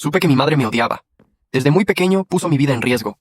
Supe que mi madre me odiaba. Desde muy pequeño puso mi vida en riesgo.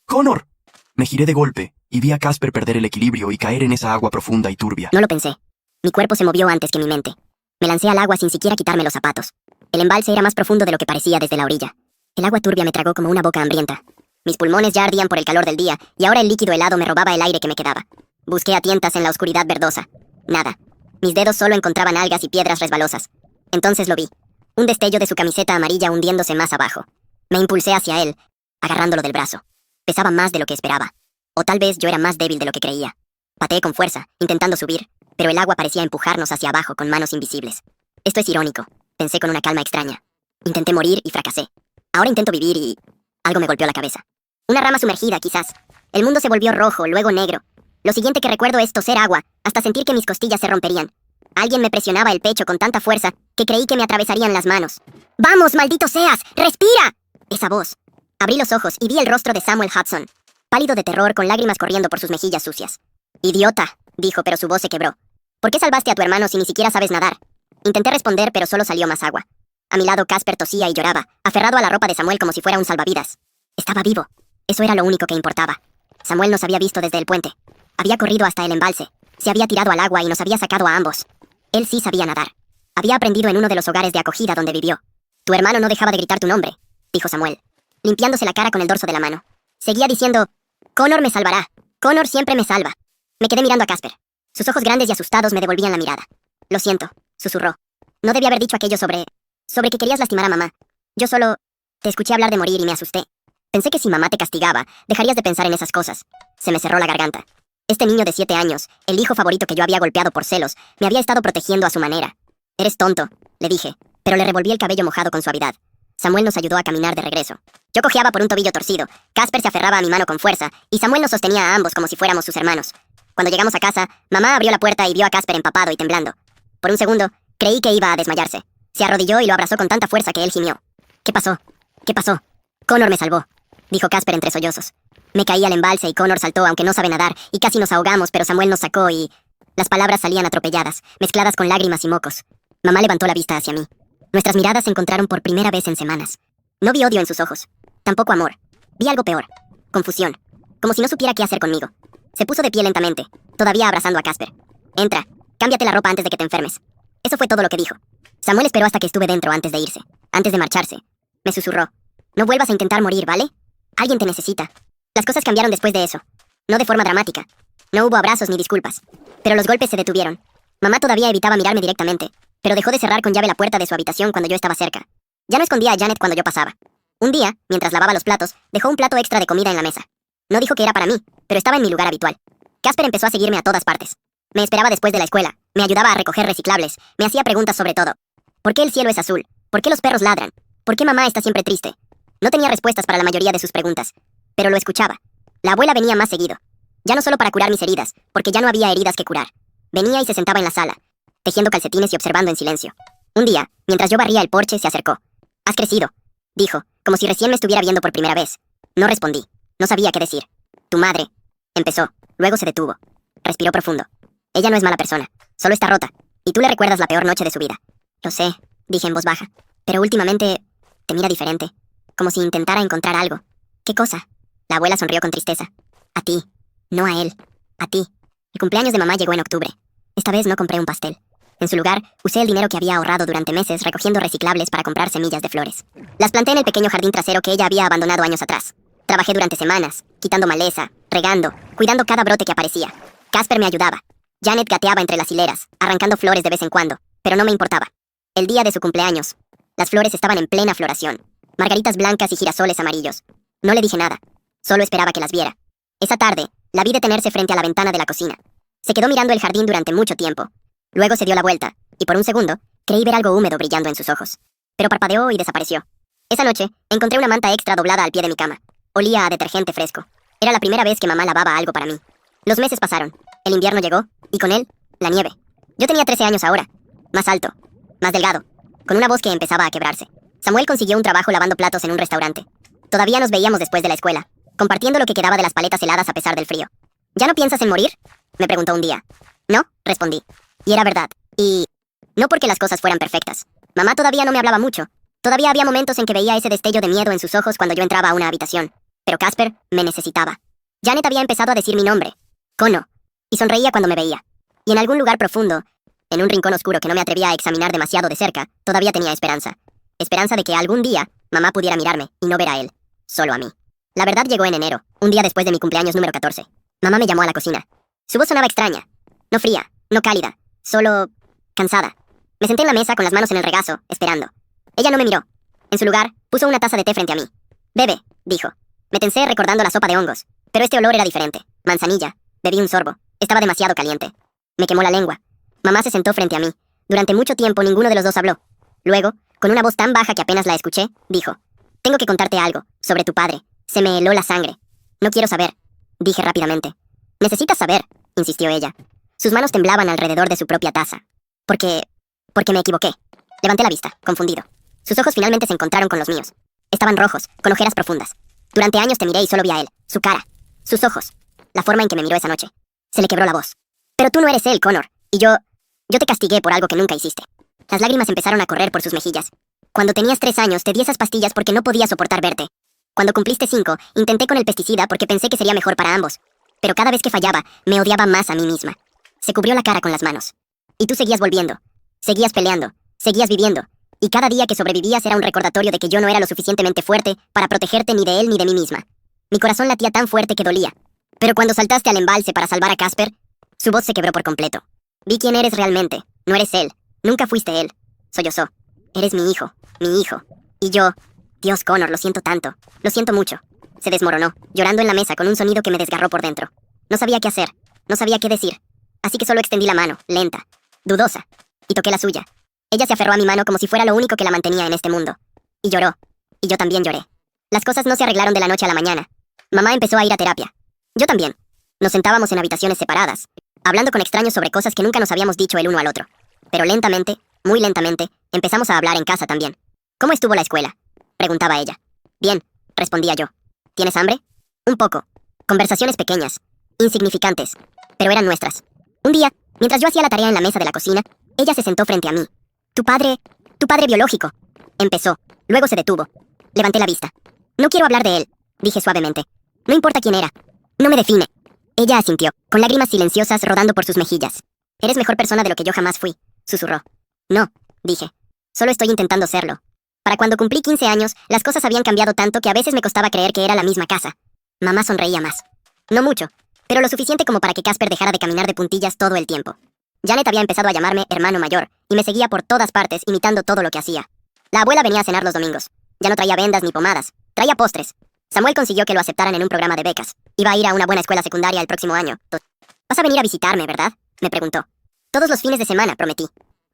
¡Connor! Me giré de golpe y vi a Casper perder el equilibrio y caer en esa agua profunda y turbia. No lo pensé. Mi cuerpo se movió antes que mi mente. Me lancé al agua sin siquiera quitarme los zapatos. El embalse era más profundo de lo que parecía desde la orilla. El agua turbia me tragó como una boca hambrienta. Mis pulmones ya ardían por el calor del día y ahora el líquido helado me robaba el aire que me quedaba. Busqué a tientas en la oscuridad verdosa. Nada. Mis dedos solo encontraban algas y piedras resbalosas. Entonces lo vi. Un destello de su camiseta amarilla hundiéndose más abajo. Me impulsé hacia él, agarrándolo del brazo. Pesaba más de lo que esperaba. O tal vez yo era más débil de lo que creía. Pateé con fuerza, intentando subir, pero el agua parecía empujarnos hacia abajo con manos invisibles. Esto es irónico, pensé con una calma extraña. Intenté morir y fracasé. Ahora intento vivir y... algo me golpeó la cabeza. Una rama sumergida, quizás. El mundo se volvió rojo, luego negro. Lo siguiente que recuerdo es toser agua, hasta sentir que mis costillas se romperían. Alguien me presionaba el pecho con tanta fuerza que creí que me atravesarían las manos. ¡Vamos, maldito seas! ¡Respira! Esa voz. Abrí los ojos y vi el rostro de Samuel Hudson, pálido de terror con lágrimas corriendo por sus mejillas sucias. «Idiota», dijo, pero su voz se quebró. «¿Por qué salvaste a tu hermano si ni siquiera sabes nadar?» Intenté responder, pero solo salió más agua. A mi lado Casper tosía y lloraba, aferrado a la ropa de Samuel como si fuera un salvavidas. Estaba vivo. Eso era lo único que importaba. Samuel nos había visto desde el puente. Había corrido hasta el embalse. Se había tirado al agua y nos había sacado a ambos. Él sí sabía nadar. Había aprendido en uno de los hogares de acogida donde vivió. «Tu hermano no dejaba de gritar tu nombre», dijo Samuel, limpiándose la cara con el dorso de la mano. Seguía diciendo: «Connor me salvará. Connor siempre me salva». Me quedé mirando a Casper. Sus ojos grandes y asustados me devolvían la mirada. «Lo siento», susurró. «No debía haber dicho aquello sobre que querías lastimar a mamá. Yo solo... te escuché hablar de morir y me asusté. Pensé que si mamá te castigaba, dejarías de pensar en esas cosas». Se me cerró la garganta. Este niño de 7 años, el hijo favorito que yo había golpeado por celos, me había estado protegiendo a su manera. «Eres tonto», le dije, pero le revolví el cabello mojado con suavidad. Samuel nos ayudó a caminar de regreso. Yo cojeaba por un tobillo torcido, Casper se aferraba a mi mano con fuerza, y Samuel nos sostenía a ambos como si fuéramos sus hermanos. Cuando llegamos a casa, mamá abrió la puerta y vio a Casper empapado y temblando. Por un segundo, creí que iba a desmayarse. Se arrodilló y lo abrazó con tanta fuerza que él gimió. «¿Qué pasó? ¿Qué pasó?» «Connor me salvó», dijo Casper entre sollozos. Me caí al embalse y Connor saltó aunque no sabe nadar, y casi nos ahogamos, pero Samuel nos sacó y... Las palabras salían atropelladas, mezcladas con lágrimas y mocos. Mamá levantó la vista hacia mí. Nuestras miradas se encontraron por primera vez en semanas. No vi odio en sus ojos. Tampoco amor. Vi algo peor. Confusión. Como si no supiera qué hacer conmigo. Se puso de pie lentamente, todavía abrazando a Casper. «Entra. Cámbiate la ropa antes de que te enfermes». Eso fue todo lo que dijo. Samuel esperó hasta que estuve dentro antes de irse. Antes de marcharse. Me susurró: «No vuelvas a intentar morir, ¿vale? Alguien te necesita». Las cosas cambiaron después de eso. No de forma dramática. No hubo abrazos ni disculpas. Pero los golpes se detuvieron. Mamá todavía evitaba mirarme directamente, pero dejó de cerrar con llave la puerta de su habitación cuando yo estaba cerca. Ya no escondía a Janet cuando yo pasaba. Un día, mientras lavaba los platos, dejó un plato extra de comida en la mesa. No dijo que era para mí, pero estaba en mi lugar habitual. Casper empezó a seguirme a todas partes. Me esperaba después de la escuela, me ayudaba a recoger reciclables, me hacía preguntas sobre todo. ¿Por qué el cielo es azul? ¿Por qué los perros ladran? ¿Por qué mamá está siempre triste? No tenía respuestas para la mayoría de sus preguntas, pero lo escuchaba. La abuela venía más seguido. Ya no solo para curar mis heridas, porque ya no había heridas que curar. Venía y se sentaba en la sala, tejiendo calcetines y observando en silencio. Un día, mientras yo barría el porche, se acercó. «Has crecido», dijo, como si recién me estuviera viendo por primera vez. No respondí. No sabía qué decir. «Tu madre», empezó, luego se detuvo. Respiró profundo. «Ella no es mala persona, solo está rota, y tú le recuerdas la peor noche de su vida». «Lo sé», dije en voz baja, «pero últimamente te mira diferente, como si intentara encontrar algo». «¿Qué cosa?» La abuela sonrió con tristeza. «A ti, no a él, a ti». El cumpleaños de mamá llegó en octubre. Esta vez no compré un pastel. En su lugar, usé el dinero que había ahorrado durante meses recogiendo reciclables para comprar semillas de flores. Las planté en el pequeño jardín trasero que ella había abandonado años atrás. Trabajé durante semanas, quitando maleza, regando, cuidando cada brote que aparecía. Casper me ayudaba. Janet gateaba entre las hileras, arrancando flores de vez en cuando, pero no me importaba. El día de su cumpleaños, las flores estaban en plena floración. Margaritas blancas y girasoles amarillos. No le dije nada. Solo esperaba que las viera. Esa tarde, la vi detenerse frente a la ventana de la cocina. Se quedó mirando el jardín durante mucho tiempo. Luego se dio la vuelta, y por un segundo, creí ver algo húmedo brillando en sus ojos. Pero parpadeó y desapareció. Esa noche, encontré una manta extra doblada al pie de mi cama. Olía a detergente fresco. Era la primera vez que mamá lavaba algo para mí. Los meses pasaron. El invierno llegó, y con él, la nieve. Yo tenía 13 años ahora. Más alto, más delgado, con una voz que empezaba a quebrarse. Samuel consiguió un trabajo lavando platos en un restaurante. Todavía nos veíamos después de la escuela, compartiendo lo que quedaba de las paletas heladas a pesar del frío. ¿Ya no piensas en morir?, me preguntó un día. No, respondí. Y era verdad. Y... no porque las cosas fueran perfectas. Mamá todavía no me hablaba mucho. Todavía había momentos en que veía ese destello de miedo en sus ojos cuando yo entraba a una habitación. Pero Casper me necesitaba. Janet había empezado a decir mi nombre, Cono, y sonreía cuando me veía. Y en algún lugar profundo, en un rincón oscuro que no me atrevía a examinar demasiado de cerca, todavía tenía esperanza. Esperanza de que algún día mamá pudiera mirarme y no ver a él, solo a mí. La verdad llegó en enero, un día después de mi cumpleaños número 14. Mamá me llamó a la cocina. Su voz sonaba extraña. No fría, no cálida, solo cansada. Me senté en la mesa con las manos en el regazo, esperando. Ella no me miró. En su lugar, puso una taza de té frente a mí. Bebe, dijo. Me tensé recordando la sopa de hongos, pero este olor era diferente. Manzanilla. Bebí un sorbo. Estaba demasiado caliente. Me quemó la lengua. Mamá se sentó frente a mí. Durante mucho tiempo ninguno de los dos habló. Luego, con una voz tan baja que apenas la escuché, dijo: tengo que contarte algo, sobre tu padre. Se me heló la sangre. No quiero saber, dije rápidamente. Necesitas saber, insistió ella. Sus manos temblaban alrededor de su propia taza. Porque me equivoqué. Levanté la vista, confundido. Sus ojos finalmente se encontraron con los míos. Estaban rojos, con ojeras profundas. Durante años te miré y solo vi a él, su cara, sus ojos, la forma en que me miró esa noche. Se le quebró la voz. Pero tú no eres él, Connor, y yo te castigué por algo que nunca hiciste. Las lágrimas empezaron a correr por sus mejillas. Cuando tenías 3 años te di esas pastillas porque no podía soportar verte. Cuando cumpliste 5, intenté con el pesticida porque pensé que sería mejor para ambos. Pero cada vez que fallaba, me odiaba más a mí misma. Se cubrió la cara con las manos. Y tú seguías volviendo. Seguías peleando. Seguías viviendo. Y cada día que sobrevivías era un recordatorio de que yo no era lo suficientemente fuerte para protegerte ni de él ni de mí misma. Mi corazón latía tan fuerte que dolía. Pero cuando saltaste al embalse para salvar a Casper, su voz se quebró por completo. Vi quién eres realmente. No eres él. Nunca fuiste él. Sollozó. Eres mi hijo. Mi hijo. Y yo... Dios, Connor, lo siento tanto. Lo siento mucho. Se desmoronó, llorando en la mesa con un sonido que me desgarró por dentro. No sabía qué hacer. No sabía qué decir. Así que solo extendí la mano, lenta, dudosa, y toqué la suya. Ella se aferró a mi mano como si fuera lo único que la mantenía en este mundo. Y lloró. Y yo también lloré. Las cosas no se arreglaron de la noche a la mañana. Mamá empezó a ir a terapia. Yo también. Nos sentábamos en habitaciones separadas, hablando con extraños sobre cosas que nunca nos habíamos dicho el uno al otro. Pero lentamente, muy lentamente, empezamos a hablar en casa también. ¿Cómo estuvo la escuela?, preguntaba ella. Bien, respondía yo. ¿Tienes hambre? Un poco. Conversaciones pequeñas, insignificantes, pero eran nuestras. Un día, mientras yo hacía la tarea en la mesa de la cocina, ella se sentó frente a mí. Tu padre biológico. Empezó, luego se detuvo. Levanté la vista. No quiero hablar de él, dije suavemente. No importa quién era. No me define. Ella asintió, con lágrimas silenciosas rodando por sus mejillas. Eres mejor persona de lo que yo jamás fui, susurró. No, dije. Solo estoy intentando serlo. Para cuando cumplí 15 años, las cosas habían cambiado tanto que a veces me costaba creer que era la misma casa. Mamá sonreía más. No mucho, pero lo suficiente como para que Casper dejara de caminar de puntillas todo el tiempo. Janet había empezado a llamarme hermano mayor, y me seguía por todas partes imitando todo lo que hacía. La abuela venía a cenar los domingos. Ya no traía vendas ni pomadas, traía postres. Samuel consiguió que lo aceptaran en un programa de becas. Iba a ir a una buena escuela secundaria el próximo año. ¿Vas a venir a visitarme, verdad?, me preguntó. Todos los fines de semana, prometí.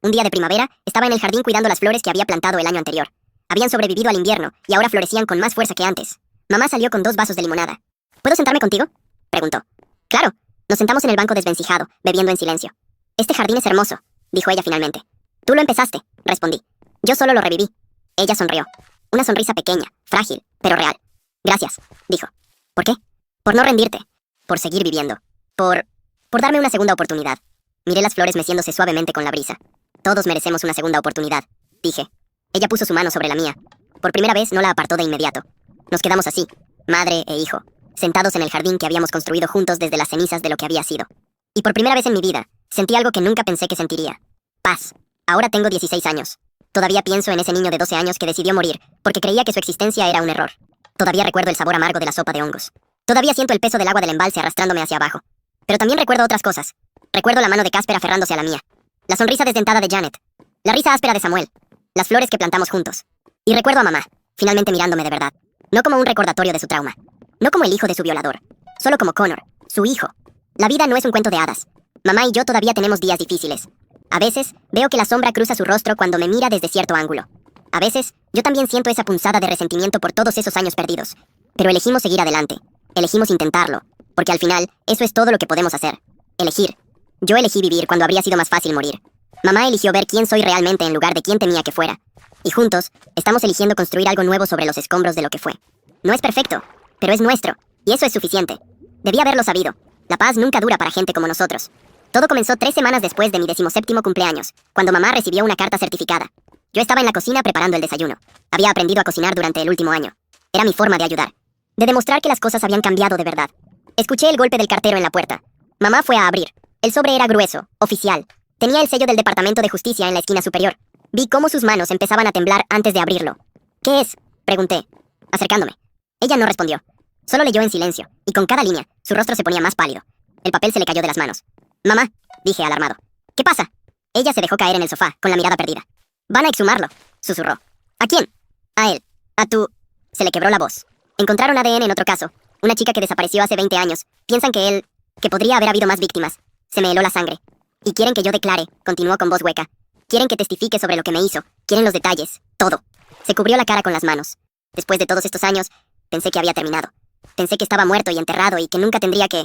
Un día de primavera, estaba en el jardín cuidando las flores que había plantado el año anterior. Habían sobrevivido al invierno, y ahora florecían con más fuerza que antes. Mamá salió con 2 vasos de limonada. ¿Puedo sentarme contigo?, preguntó. Claro. Nos sentamos en el banco desvencijado, bebiendo en silencio. Este jardín es hermoso, dijo ella finalmente. Tú lo empezaste, respondí. Yo solo lo reviví. Ella sonrió. Una sonrisa pequeña, frágil, pero real. Gracias, dijo. ¿Por qué? Por no rendirte. Por seguir viviendo. Por darme una segunda oportunidad. Miré las flores meciéndose suavemente con la brisa. Todos merecemos una segunda oportunidad, dije. Ella puso su mano sobre la mía. Por primera vez no la apartó de inmediato. Nos quedamos así, madre e hijo, sentados en el jardín que habíamos construido juntos desde las cenizas de lo que había sido. Y por primera vez en mi vida, sentí algo que nunca pensé que sentiría. Paz. Ahora tengo 16 años. Todavía pienso en ese niño de 12 años que decidió morir porque creía que su existencia era un error. Todavía recuerdo el sabor amargo de la sopa de hongos. Todavía siento el peso del agua del embalse arrastrándome hacia abajo. Pero también recuerdo otras cosas. Recuerdo la mano de Casper aferrándose a la mía. La sonrisa desdentada de Janet. La risa áspera de Samuel. Las flores que plantamos juntos. Y recuerdo a mamá, finalmente mirándome de verdad. No como un recordatorio de su trauma. No como el hijo de su violador. Solo como Connor, su hijo. La vida no es un cuento de hadas. Mamá y yo todavía tenemos días difíciles. A veces, veo que la sombra cruza su rostro cuando me mira desde cierto ángulo. A veces, yo también siento esa punzada de resentimiento por todos esos años perdidos. Pero elegimos seguir adelante. Elegimos intentarlo. Porque al final, eso es todo lo que podemos hacer. Elegir. Yo elegí vivir cuando habría sido más fácil morir. Mamá eligió ver quién soy realmente en lugar de quién temía que fuera. Y juntos, estamos eligiendo construir algo nuevo sobre los escombros de lo que fue. No es perfecto, pero es nuestro. Y eso es suficiente. Debí haberlo sabido. La paz nunca dura para gente como nosotros. Todo comenzó 3 semanas después de mi 17º cumpleaños, cuando mamá recibió una carta certificada. Yo estaba en la cocina preparando el desayuno. Había aprendido a cocinar durante el último año. Era mi forma de ayudar, de demostrar que las cosas habían cambiado de verdad. Escuché el golpe del cartero en la puerta. Mamá fue a abrir. El sobre era grueso, oficial. Tenía el sello del Departamento de Justicia en la esquina superior. Vi cómo sus manos empezaban a temblar antes de abrirlo. ¿Qué es?, pregunté, acercándome. Ella no respondió. Solo leyó en silencio, y con cada línea, su rostro se ponía más pálido. El papel se le cayó de las manos. «Mamá», dije alarmado. «¿Qué pasa?». Ella se dejó caer en el sofá, con la mirada perdida. «Van a exhumarlo», susurró. «¿A quién?». «A él. A tu...». Se le quebró la voz. «Encontraron ADN en otro caso. Una chica que desapareció hace 20 años. Piensan que él... que podría haber habido más víctimas. Se me heló la sangre. Y quieren que yo declare», continuó con voz hueca. «Quieren que testifique sobre lo que me hizo. Quieren los detalles. Todo». Se cubrió la cara con las manos. Después de todos estos años, pensé que había terminado. Pensé que estaba muerto y enterrado y que nunca tendría que...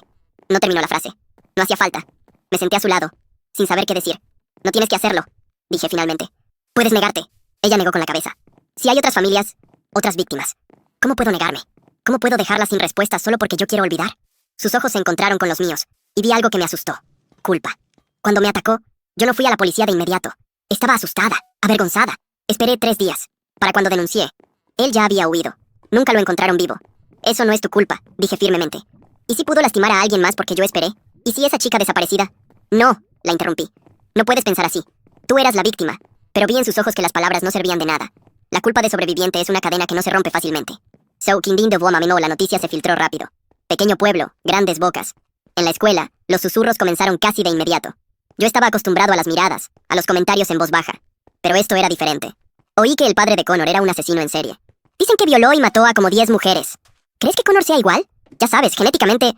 No terminó la frase. No hacía falta. Me senté a su lado, sin saber qué decir. «No tienes que hacerlo», dije finalmente. «Puedes negarte». Ella negó con la cabeza. «Si hay otras familias, otras víctimas. ¿Cómo puedo negarme? ¿Cómo puedo dejarlas sin respuesta solo porque yo quiero olvidar?». Sus ojos se encontraron con los míos, y vi algo que me asustó. Culpa. Cuando me atacó, yo no fui a la policía de inmediato. Estaba asustada, avergonzada. Esperé 3 días. Para cuando denuncié. Él ya había huido. Nunca lo encontraron vivo. «Eso no es tu culpa», dije firmemente. «¿Y si pudo lastimar a alguien más porque yo esperé? ¿Y si esa chica desaparecida?» «No», la interrumpí. «No puedes pensar así. Tú eras la víctima». Pero vi en sus ojos que las palabras no servían de nada. La culpa de sobreviviente es una cadena que no se rompe fácilmente. So Kindin de Boamameno, la noticia se filtró rápido. Pequeño pueblo, grandes bocas. En la escuela, los susurros comenzaron casi de inmediato. Yo estaba acostumbrado a las miradas, a los comentarios en voz baja. Pero esto era diferente. Oí que el padre de Connor era un asesino en serie. Dicen que violó y mató a como 10 mujeres. ¿Crees que Connor sea igual? Ya sabes, genéticamente...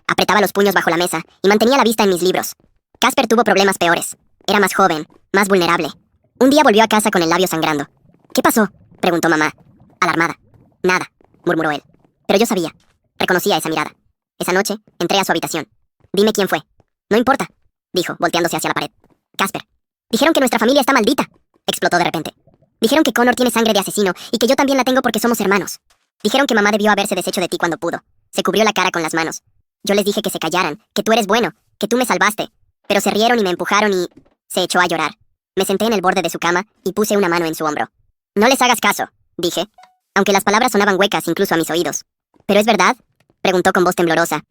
Apretaba los puños bajo la mesa y mantenía la vista en mis libros. Casper tuvo problemas peores. Era más joven, más vulnerable. Un día volvió a casa con el labio sangrando. «¿Qué pasó?», preguntó mamá, alarmada. «Nada», murmuró él. Pero yo sabía. Reconocía esa mirada. Esa noche, entré a su habitación. «Dime quién fue». «No importa», dijo, volteándose hacia la pared. «Casper. Dijeron que nuestra familia está maldita», explotó de repente. «Dijeron que Connor tiene sangre de asesino y que yo también la tengo porque somos hermanos. Dijeron que mamá debió haberse deshecho de ti cuando pudo». Se cubrió la cara con las manos. «Yo les dije que se callaran, que tú eres bueno, que tú me salvaste. Pero se rieron y me empujaron y...». Se echó a llorar. Me senté en el borde de su cama y puse una mano en su hombro. «No les hagas caso», dije, aunque las palabras sonaban huecas incluso a mis oídos. «¿Pero es verdad?», preguntó con voz temblorosa.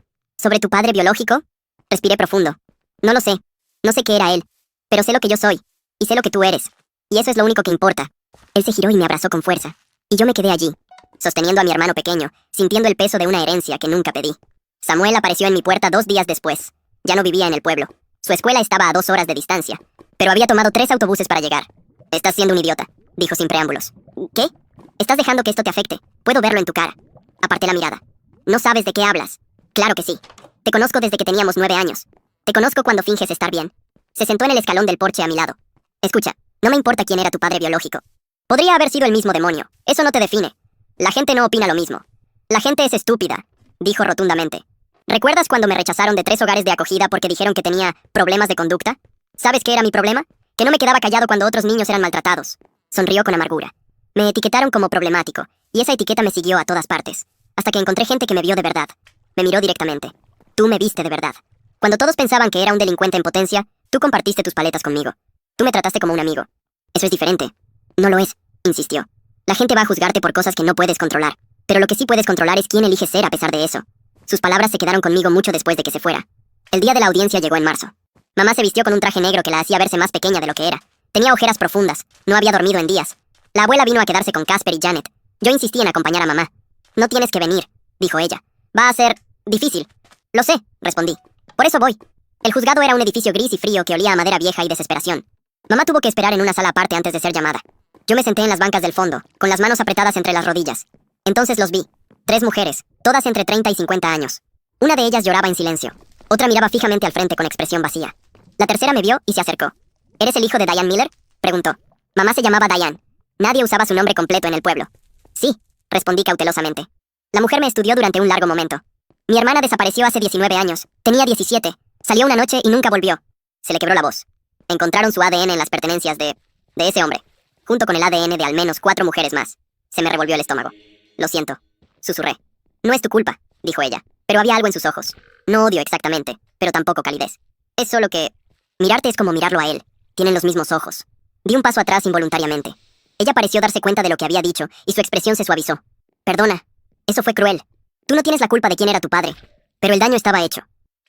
«¿Sobre tu padre biológico?». Respiré profundo. «No lo sé. No sé qué era él. Pero sé lo que yo soy. Y sé lo que tú eres. Y eso es lo único que importa». Él se giró y me abrazó con fuerza. Y yo me quedé allí, sosteniendo a mi hermano pequeño, sintiendo el peso de una herencia que nunca pedí. Samuel apareció en mi puerta 2 días después. Ya no vivía en el pueblo. Su escuela estaba a 2 horas de distancia. Pero había tomado 3 autobuses para llegar. «Estás siendo un idiota», dijo sin preámbulos. «¿Qué? Estás dejando que esto te afecte. Puedo verlo en tu cara». Aparté la mirada. «No sabes de qué hablas». «Claro que sí. Te conozco desde que teníamos 9 años. Te conozco cuando finges estar bien». Se sentó en el escalón del porche a mi lado. «Escucha, no me importa quién era tu padre biológico. Podría haber sido el mismo demonio. Eso no te define. La gente no opina lo mismo. La gente es estúpida», dijo rotundamente. «¿Recuerdas cuando me rechazaron de 3 hogares de acogida porque dijeron que tenía problemas de conducta? ¿Sabes qué era mi problema? Que no me quedaba callado cuando otros niños eran maltratados». Sonrió con amargura. «Me etiquetaron como problemático, y esa etiqueta me siguió a todas partes, hasta que encontré gente que me vio de verdad. Me miró directamente. Tú me viste de verdad. Cuando todos pensaban que era un delincuente en potencia, tú compartiste tus paletas conmigo. Tú me trataste como un amigo. Eso es diferente». «No lo es», insistió. «La gente va a juzgarte por cosas que no puedes controlar, pero lo que sí puedes controlar es quién eliges ser a pesar de eso». Sus palabras se quedaron conmigo mucho después de que se fuera. El día de la audiencia llegó en marzo. Mamá se vistió con un traje negro que la hacía verse más pequeña de lo que era. Tenía ojeras profundas, no había dormido en días. La abuela vino a quedarse con Casper y Janet. Yo insistí en acompañar a mamá. «No tienes que venir», dijo ella. «Va a ser difícil». «Lo sé», respondí. «Por eso voy». El juzgado era un edificio gris y frío que olía a madera vieja y desesperación. Mamá tuvo que esperar en una sala aparte antes de ser llamada. Yo me senté en las bancas del fondo, con las manos apretadas entre las rodillas. Entonces los vi. 3 mujeres, todas entre 30 y 50 años. Una de ellas lloraba en silencio. Otra miraba fijamente al frente con expresión vacía. La tercera me vio y se acercó. «¿Eres el hijo de Diane Miller?», preguntó. Mamá se llamaba Diane. Nadie usaba su nombre completo en el pueblo. «Sí», respondí cautelosamente. La mujer me estudió durante un largo momento. «Mi hermana desapareció hace 19 años. Tenía 17. Salió una noche y nunca volvió». Se le quebró la voz. «Encontraron su ADN en las pertenencias de ese hombre, junto con el ADN de al menos 4 mujeres más». Se me revolvió el estómago. «Lo siento», susurré. «No es tu culpa», dijo ella, pero había algo en sus ojos. No odio exactamente, pero tampoco calidez. Es solo que... mirarte es como mirarlo a él. Tienen los mismos ojos. Di un paso atrás involuntariamente. Ella pareció darse cuenta de lo que había dicho, y su expresión se suavizó. Perdona. Eso fue cruel. Tú no tienes la culpa de quién era tu padre. Pero el daño estaba hecho.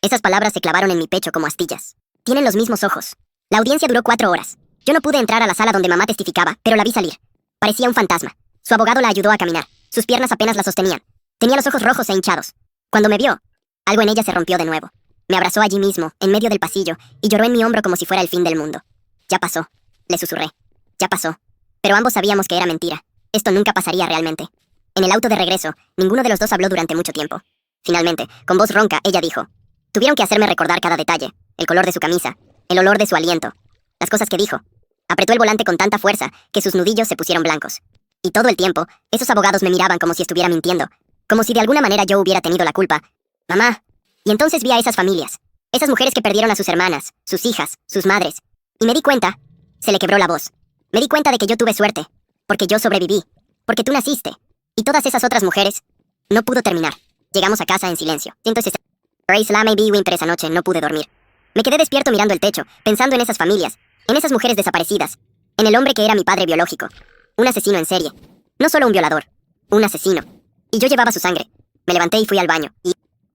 Esas palabras se clavaron en mi pecho como astillas. Tienen los mismos ojos. La audiencia duró 4 horas. Yo no pude entrar a la sala donde mamá testificaba, pero la vi salir. Parecía un fantasma. Su abogado la ayudó a caminar. Sus piernas apenas la sostenían. Tenía los ojos rojos e hinchados. Cuando me vio, algo en ella se rompió de nuevo. Me abrazó allí mismo, en medio del pasillo, y lloró en mi hombro como si fuera el fin del mundo. Ya pasó, le susurré. Ya pasó. Pero ambos sabíamos que era mentira. Esto nunca pasaría realmente. En el auto de regreso, ninguno de los dos habló durante mucho tiempo. Finalmente, con voz ronca, ella dijo: tuvieron que hacerme recordar cada detalle, el color de su camisa, el olor de su aliento, las cosas que dijo. Apretó el volante con tanta fuerza que sus nudillos se pusieron blancos. Y todo el tiempo, esos abogados me miraban como si estuviera mintiendo, como si de alguna manera yo hubiera tenido la culpa. Mamá. Y entonces vi a esas familias, esas mujeres que perdieron a sus hermanas, sus hijas, sus madres. Y me di cuenta, se le quebró la voz. Me di cuenta de que yo tuve suerte, porque yo sobreviví, porque tú naciste. Y todas esas otras mujeres. No pudo terminar. Llegamos a casa en silencio. Entonces, Grace Lamey y Winter esa noche no pude dormir. Me quedé despierto mirando el techo, pensando en esas familias, en esas mujeres desaparecidas, en el hombre que era mi padre biológico. Un asesino en serie. No solo un violador, un asesino. Y yo llevaba su sangre. Me levanté y fui al baño, y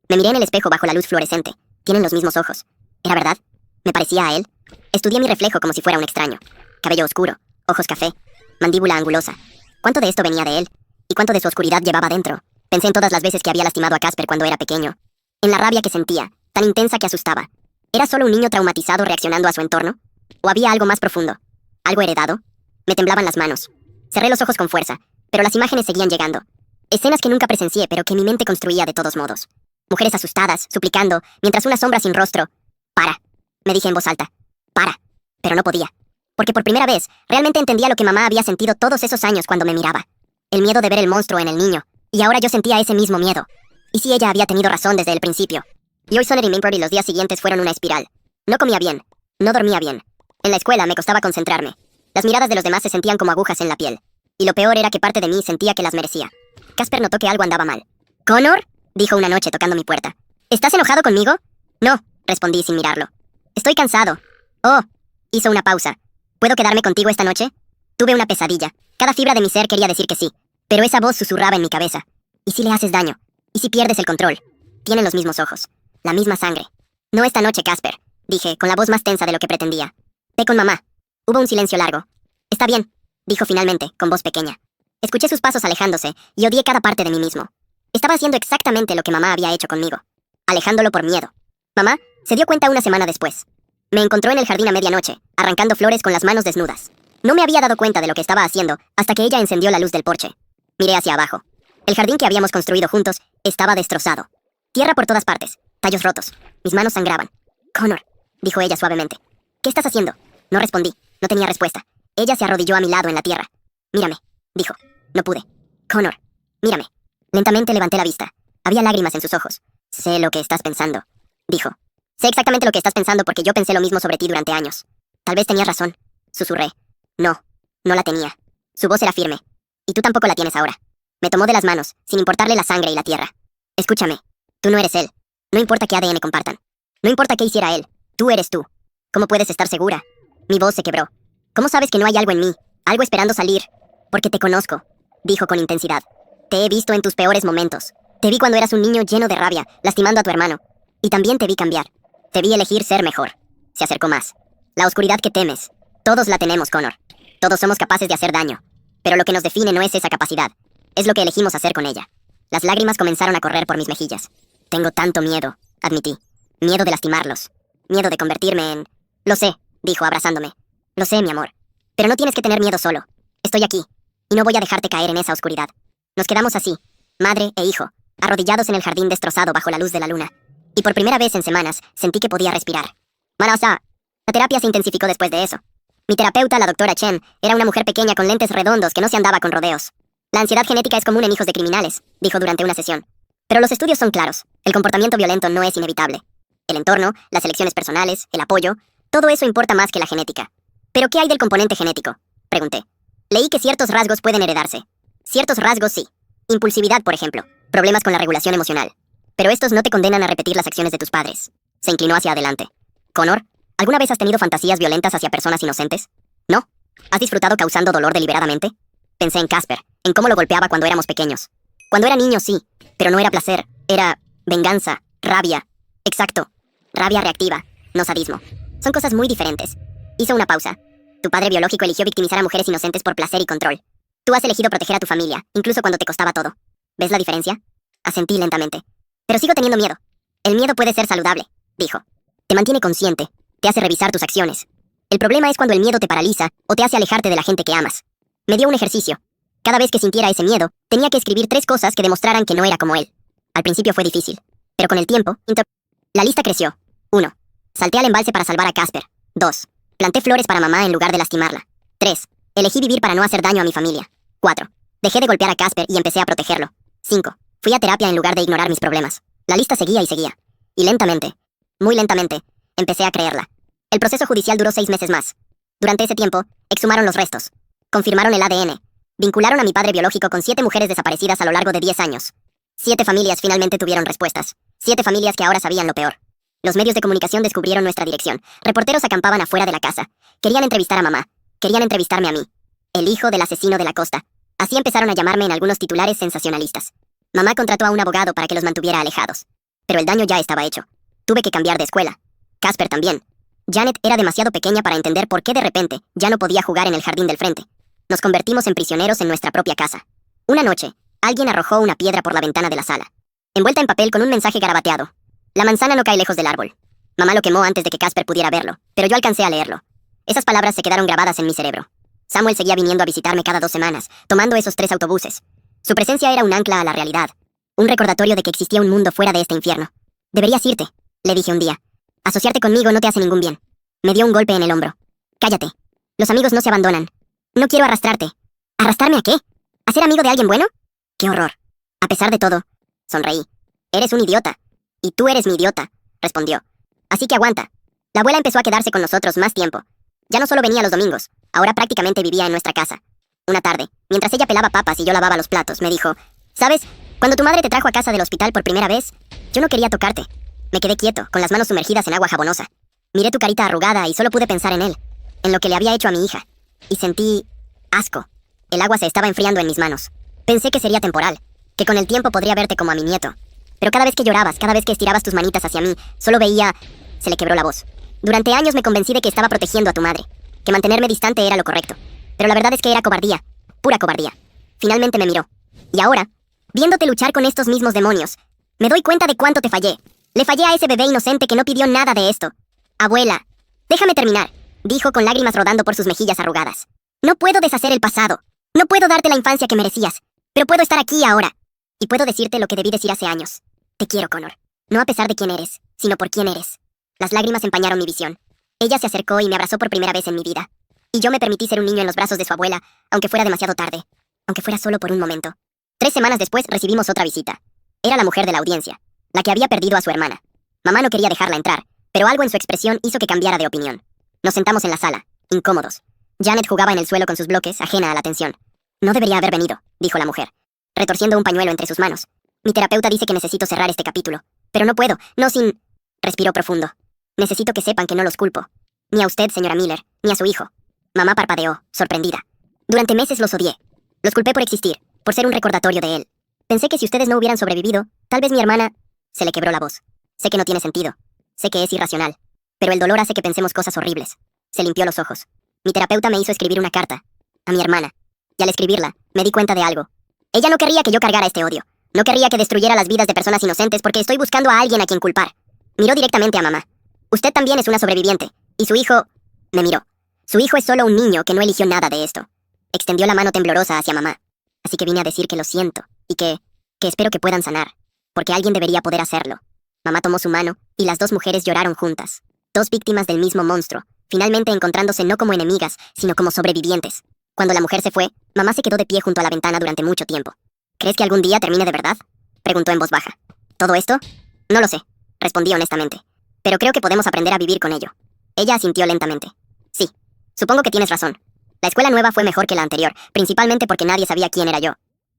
me miré en el espejo bajo la luz fluorescente. Tienen los mismos ojos. ¿Era verdad? ¿Me parecía a él? Estudié mi reflejo como si fuera un extraño. Cabello oscuro, ojos café, mandíbula angulosa. ¿Cuánto de esto venía de él? ¿Y cuánto de su oscuridad llevaba dentro? Pensé en todas las veces que había lastimado a Casper cuando era pequeño. En la rabia que sentía, tan intensa que asustaba. ¿Era solo un niño traumatizado reaccionando a su entorno? ¿O había algo más profundo? ¿Algo heredado? Me temblaban las manos. Cerré los ojos con fuerza, pero las imágenes seguían llegando. Escenas que nunca presencié, pero que mi mente construía de todos modos. Mujeres asustadas, suplicando, mientras una sombra sin rostro. «Para», me dije en voz alta. «Para». Pero no podía. Porque por primera vez, realmente entendía lo que mamá había sentido todos esos años cuando me miraba. El miedo de ver el monstruo en el niño. Y ahora yo sentía ese mismo miedo. ¿Y si ella había tenido razón desde el principio? Y hoy Sonner y Minford y los días siguientes fueron una espiral. No comía bien. No dormía bien. En la escuela me costaba concentrarme. Las miradas de los demás se sentían como agujas en la piel. Y lo peor era que parte de mí sentía que las merecía. Casper notó que algo andaba mal. «¿Connor?», dijo una noche tocando mi puerta. «¿Estás enojado conmigo?» «No», respondí sin mirarlo. «Estoy cansado». «Oh», hizo una pausa. «¿Puedo quedarme contigo esta noche?» Tuve una pesadilla. Cada fibra de mi ser quería decir que sí. Pero esa voz susurraba en mi cabeza. ¿Y si le haces daño? ¿Y si pierdes el control? Tienen los mismos ojos. La misma sangre. «No esta noche, Casper», dije, con la voz más tensa de lo que pretendía. «Ve con mamá». Hubo un silencio largo. «Está bien», dijo finalmente, con voz pequeña. Escuché sus pasos alejándose, y odié cada parte de mí mismo. Estaba haciendo exactamente lo que mamá había hecho conmigo. Alejándolo por miedo. Mamá se dio cuenta una semana después. Me encontró en el jardín a medianoche, arrancando flores con las manos desnudas. No me había dado cuenta de lo que estaba haciendo hasta que ella encendió la luz del porche. Miré hacia abajo. El jardín que habíamos construido juntos estaba destrozado. Tierra por todas partes, tallos rotos. Mis manos sangraban. «Connor», dijo ella suavemente. «¿Qué estás haciendo?» No respondí. No tenía respuesta. Ella se arrodilló a mi lado en la tierra. «Mírame», dijo. No pude. «Connor, mírame». Lentamente levanté la vista. Había lágrimas en sus ojos. «Sé lo que estás pensando», dijo. «Sé exactamente lo que estás pensando porque yo pensé lo mismo sobre ti durante años. Tal vez tenías razón», susurré. «No, no la tenía». Su voz era firme. «Y tú tampoco la tienes ahora». Me tomó de las manos, sin importarle la sangre y la tierra. «Escúchame. Tú no eres él. No importa qué ADN compartan. No importa qué hiciera él. Tú eres tú. ¿Cómo puedes estar segura?» Mi voz se quebró. «¿Cómo sabes que no hay algo en mí? Algo esperando salir?» «Porque te conozco», dijo con intensidad. «Te he visto en tus peores momentos. Te vi cuando eras un niño lleno de rabia, lastimando a tu hermano. Y también te vi cambiar. Te vi elegir ser mejor». Se acercó más. «La oscuridad que temes. Todos la tenemos, Connor. Todos somos capaces de hacer daño. Pero lo que nos define no es esa capacidad. Es lo que elegimos hacer con ella». Las lágrimas comenzaron a correr por mis mejillas. «Tengo tanto miedo», admití. «Miedo de lastimarlos. Miedo de convertirme en...» «Lo sé», dijo abrazándome. «Lo sé, mi amor. Pero no tienes que tener miedo solo. Estoy aquí. Y no voy a dejarte caer en esa oscuridad». Nos quedamos así, madre e hijo, arrodillados en el jardín destrozado bajo la luz de la luna. Y por primera vez en semanas sentí que podía respirar. Marasa. La terapia se intensificó después de eso. Mi terapeuta, la doctora Chen, era una mujer pequeña con lentes redondos que no se andaba con rodeos. «La ansiedad genética es común en hijos de criminales», dijo durante una sesión. «Pero los estudios son claros. El comportamiento violento no es inevitable. El entorno, las elecciones personales, el apoyo, todo eso importa más que la genética». «¿Pero qué hay del componente genético?», pregunté. «Leí que ciertos rasgos pueden heredarse». «Ciertos rasgos sí. Impulsividad, por ejemplo. Problemas con la regulación emocional. Pero estos no te condenan a repetir las acciones de tus padres». Se inclinó hacia adelante. «Connor, ¿alguna vez has tenido fantasías violentas hacia personas inocentes?» «No». ¿Has disfrutado causando dolor deliberadamente? Pensé en Casper, en cómo lo golpeaba cuando éramos pequeños. Cuando era niño, sí, pero no era placer, era venganza, rabia. Exacto, rabia reactiva, no sadismo. Son cosas muy diferentes. Hizo una pausa. Tu padre biológico eligió victimizar a mujeres inocentes por placer y control. Tú has elegido proteger a tu familia, incluso cuando te costaba todo. ¿Ves la diferencia? Asentí lentamente. Pero sigo teniendo miedo. El miedo puede ser saludable, dijo. Te mantiene consciente, te hace revisar tus acciones. El problema es cuando el miedo te paraliza o te hace alejarte de la gente que amas. Me dio un ejercicio. Cada vez que sintiera ese miedo, tenía que escribir 3 cosas que demostraran que no era como él. Al principio fue difícil, pero con el tiempo, la lista creció. 1. Salté al embalse para salvar a Casper. 2. Planté flores para mamá en lugar de lastimarla. 3. Elegí vivir para no hacer daño a mi familia. 4. Dejé de golpear a Casper y empecé a protegerlo. 5. Fui a terapia en lugar de ignorar mis problemas. La lista seguía y seguía. Y lentamente, muy lentamente, empecé a creerla. El proceso judicial duró 6 meses más. Durante ese tiempo, exhumaron los restos. Confirmaron el ADN. Vincularon a mi padre biológico con 7 mujeres desaparecidas a lo largo de 10 años. 7 familias finalmente tuvieron respuestas. 7 familias que ahora sabían lo peor. Los medios de comunicación descubrieron nuestra dirección. Reporteros acampaban afuera de la casa. Querían entrevistar a mamá. Querían entrevistarme a mí. El hijo del asesino de la costa. Así empezaron a llamarme en algunos titulares sensacionalistas. Mamá contrató a un abogado para que los mantuviera alejados. Pero el daño ya estaba hecho. Tuve que cambiar de escuela. Casper también. Janet era demasiado pequeña para entender por qué de repente ya no podía jugar en el jardín del frente. Nos convertimos en prisioneros en nuestra propia casa. Una noche, alguien arrojó una piedra por la ventana de la sala, envuelta en papel con un mensaje garabateado. La manzana no cae lejos del árbol. Mamá lo quemó antes de que Casper pudiera verlo, pero yo alcancé a leerlo. Esas palabras se quedaron grabadas en mi cerebro. Samuel seguía viniendo a visitarme cada 2 semanas, tomando esos 3 autobuses. Su presencia era un ancla a la realidad, un recordatorio de que existía un mundo fuera de este infierno. Deberías irte, le dije un día. Asociarte conmigo no te hace ningún bien. Me dio un golpe en el hombro. Cállate. Los amigos no se abandonan. No quiero arrastrarte. ¿Arrastrarme a qué? ¿A ser amigo de alguien bueno? ¡Qué horror! A pesar de todo, sonreí. Eres un idiota. Y tú eres mi idiota, respondió. Así que aguanta. La abuela empezó a quedarse con nosotros más tiempo. Ya no solo venía los domingos, ahora prácticamente vivía en nuestra casa. Una tarde, mientras ella pelaba papas y yo lavaba los platos, me dijo, ¿sabes? Cuando tu madre te trajo a casa del hospital por primera vez, yo no quería tocarte. Me quedé quieto, con las manos sumergidas en agua jabonosa. Miré tu carita arrugada y solo pude pensar en él, en lo que le había hecho a mi hija. Y sentí asco. El agua se estaba enfriando en mis manos. Pensé que sería temporal, que con el tiempo podría verte como a mi nieto. Pero cada vez que llorabas, cada vez que estirabas tus manitas hacia mí, solo veía... Se le quebró la voz. Durante años me convencí de que estaba protegiendo a tu madre, que mantenerme distante era lo correcto. Pero la verdad es que era cobardía, pura cobardía. Finalmente me miró. Y ahora, viéndote luchar con estos mismos demonios, me doy cuenta de cuánto te fallé. Le fallé a ese bebé inocente que no pidió nada de esto. Abuela, déjame terminar, dijo con lágrimas rodando por sus mejillas arrugadas. No puedo deshacer el pasado. No puedo darte la infancia que merecías. Pero puedo estar aquí ahora. Y puedo decirte lo que debí decir hace años. Te quiero, Connor. No a pesar de quién eres, sino por quién eres. Las lágrimas empañaron mi visión. Ella se acercó y me abrazó por primera vez en mi vida. Y yo me permití ser un niño en los brazos de su abuela, aunque fuera demasiado tarde. Aunque fuera solo por un momento. 3 semanas después recibimos otra visita. Era la mujer de la audiencia, la que había perdido a su hermana. Mamá no quería dejarla entrar, pero algo en su expresión hizo que cambiara de opinión. Nos sentamos en la sala, incómodos. Janet jugaba en el suelo con sus bloques, ajena a la atención. No debería haber venido, dijo la mujer, retorciendo un pañuelo entre sus manos. Mi terapeuta dice que necesito cerrar este capítulo, pero no puedo, no sin... Respiró profundo. Necesito que sepan que no los culpo. Ni a usted, señora Miller, ni a su hijo. Mamá parpadeó, sorprendida. Durante meses los odié. Los culpé por existir, por ser un recordatorio de él. Pensé que si ustedes no hubieran sobrevivido, tal vez mi hermana... Se le quebró la voz. Sé que no tiene sentido. Sé que es irracional. Pero el dolor hace que pensemos cosas horribles. Se limpió los ojos. Mi terapeuta me hizo escribir una carta. A mi hermana. Y al escribirla, me di cuenta de algo. Ella no querría que yo cargara este odio. No querría que destruyera las vidas de personas inocentes porque estoy buscando a alguien a quien culpar. Miró directamente a mamá. Usted también es una sobreviviente. Y su hijo... Me miró. Su hijo es solo un niño que no eligió nada de esto. Extendió la mano temblorosa hacia mamá. Así que vine a decir que lo siento. Y que espero que puedan sanar. Porque alguien debería poder hacerlo. Mamá tomó su mano, y las 2 mujeres lloraron juntas. 2 víctimas del mismo monstruo, finalmente encontrándose no como enemigas, sino como sobrevivientes. Cuando la mujer se fue, mamá se quedó de pie junto a la ventana durante mucho tiempo. ¿Crees que algún día termine de verdad? Preguntó en voz baja. ¿Todo esto? No lo sé, respondí honestamente. Pero creo que podemos aprender a vivir con ello. Ella asintió lentamente. Sí, supongo que tienes razón. La escuela nueva fue mejor que la anterior, principalmente porque nadie sabía quién era yo.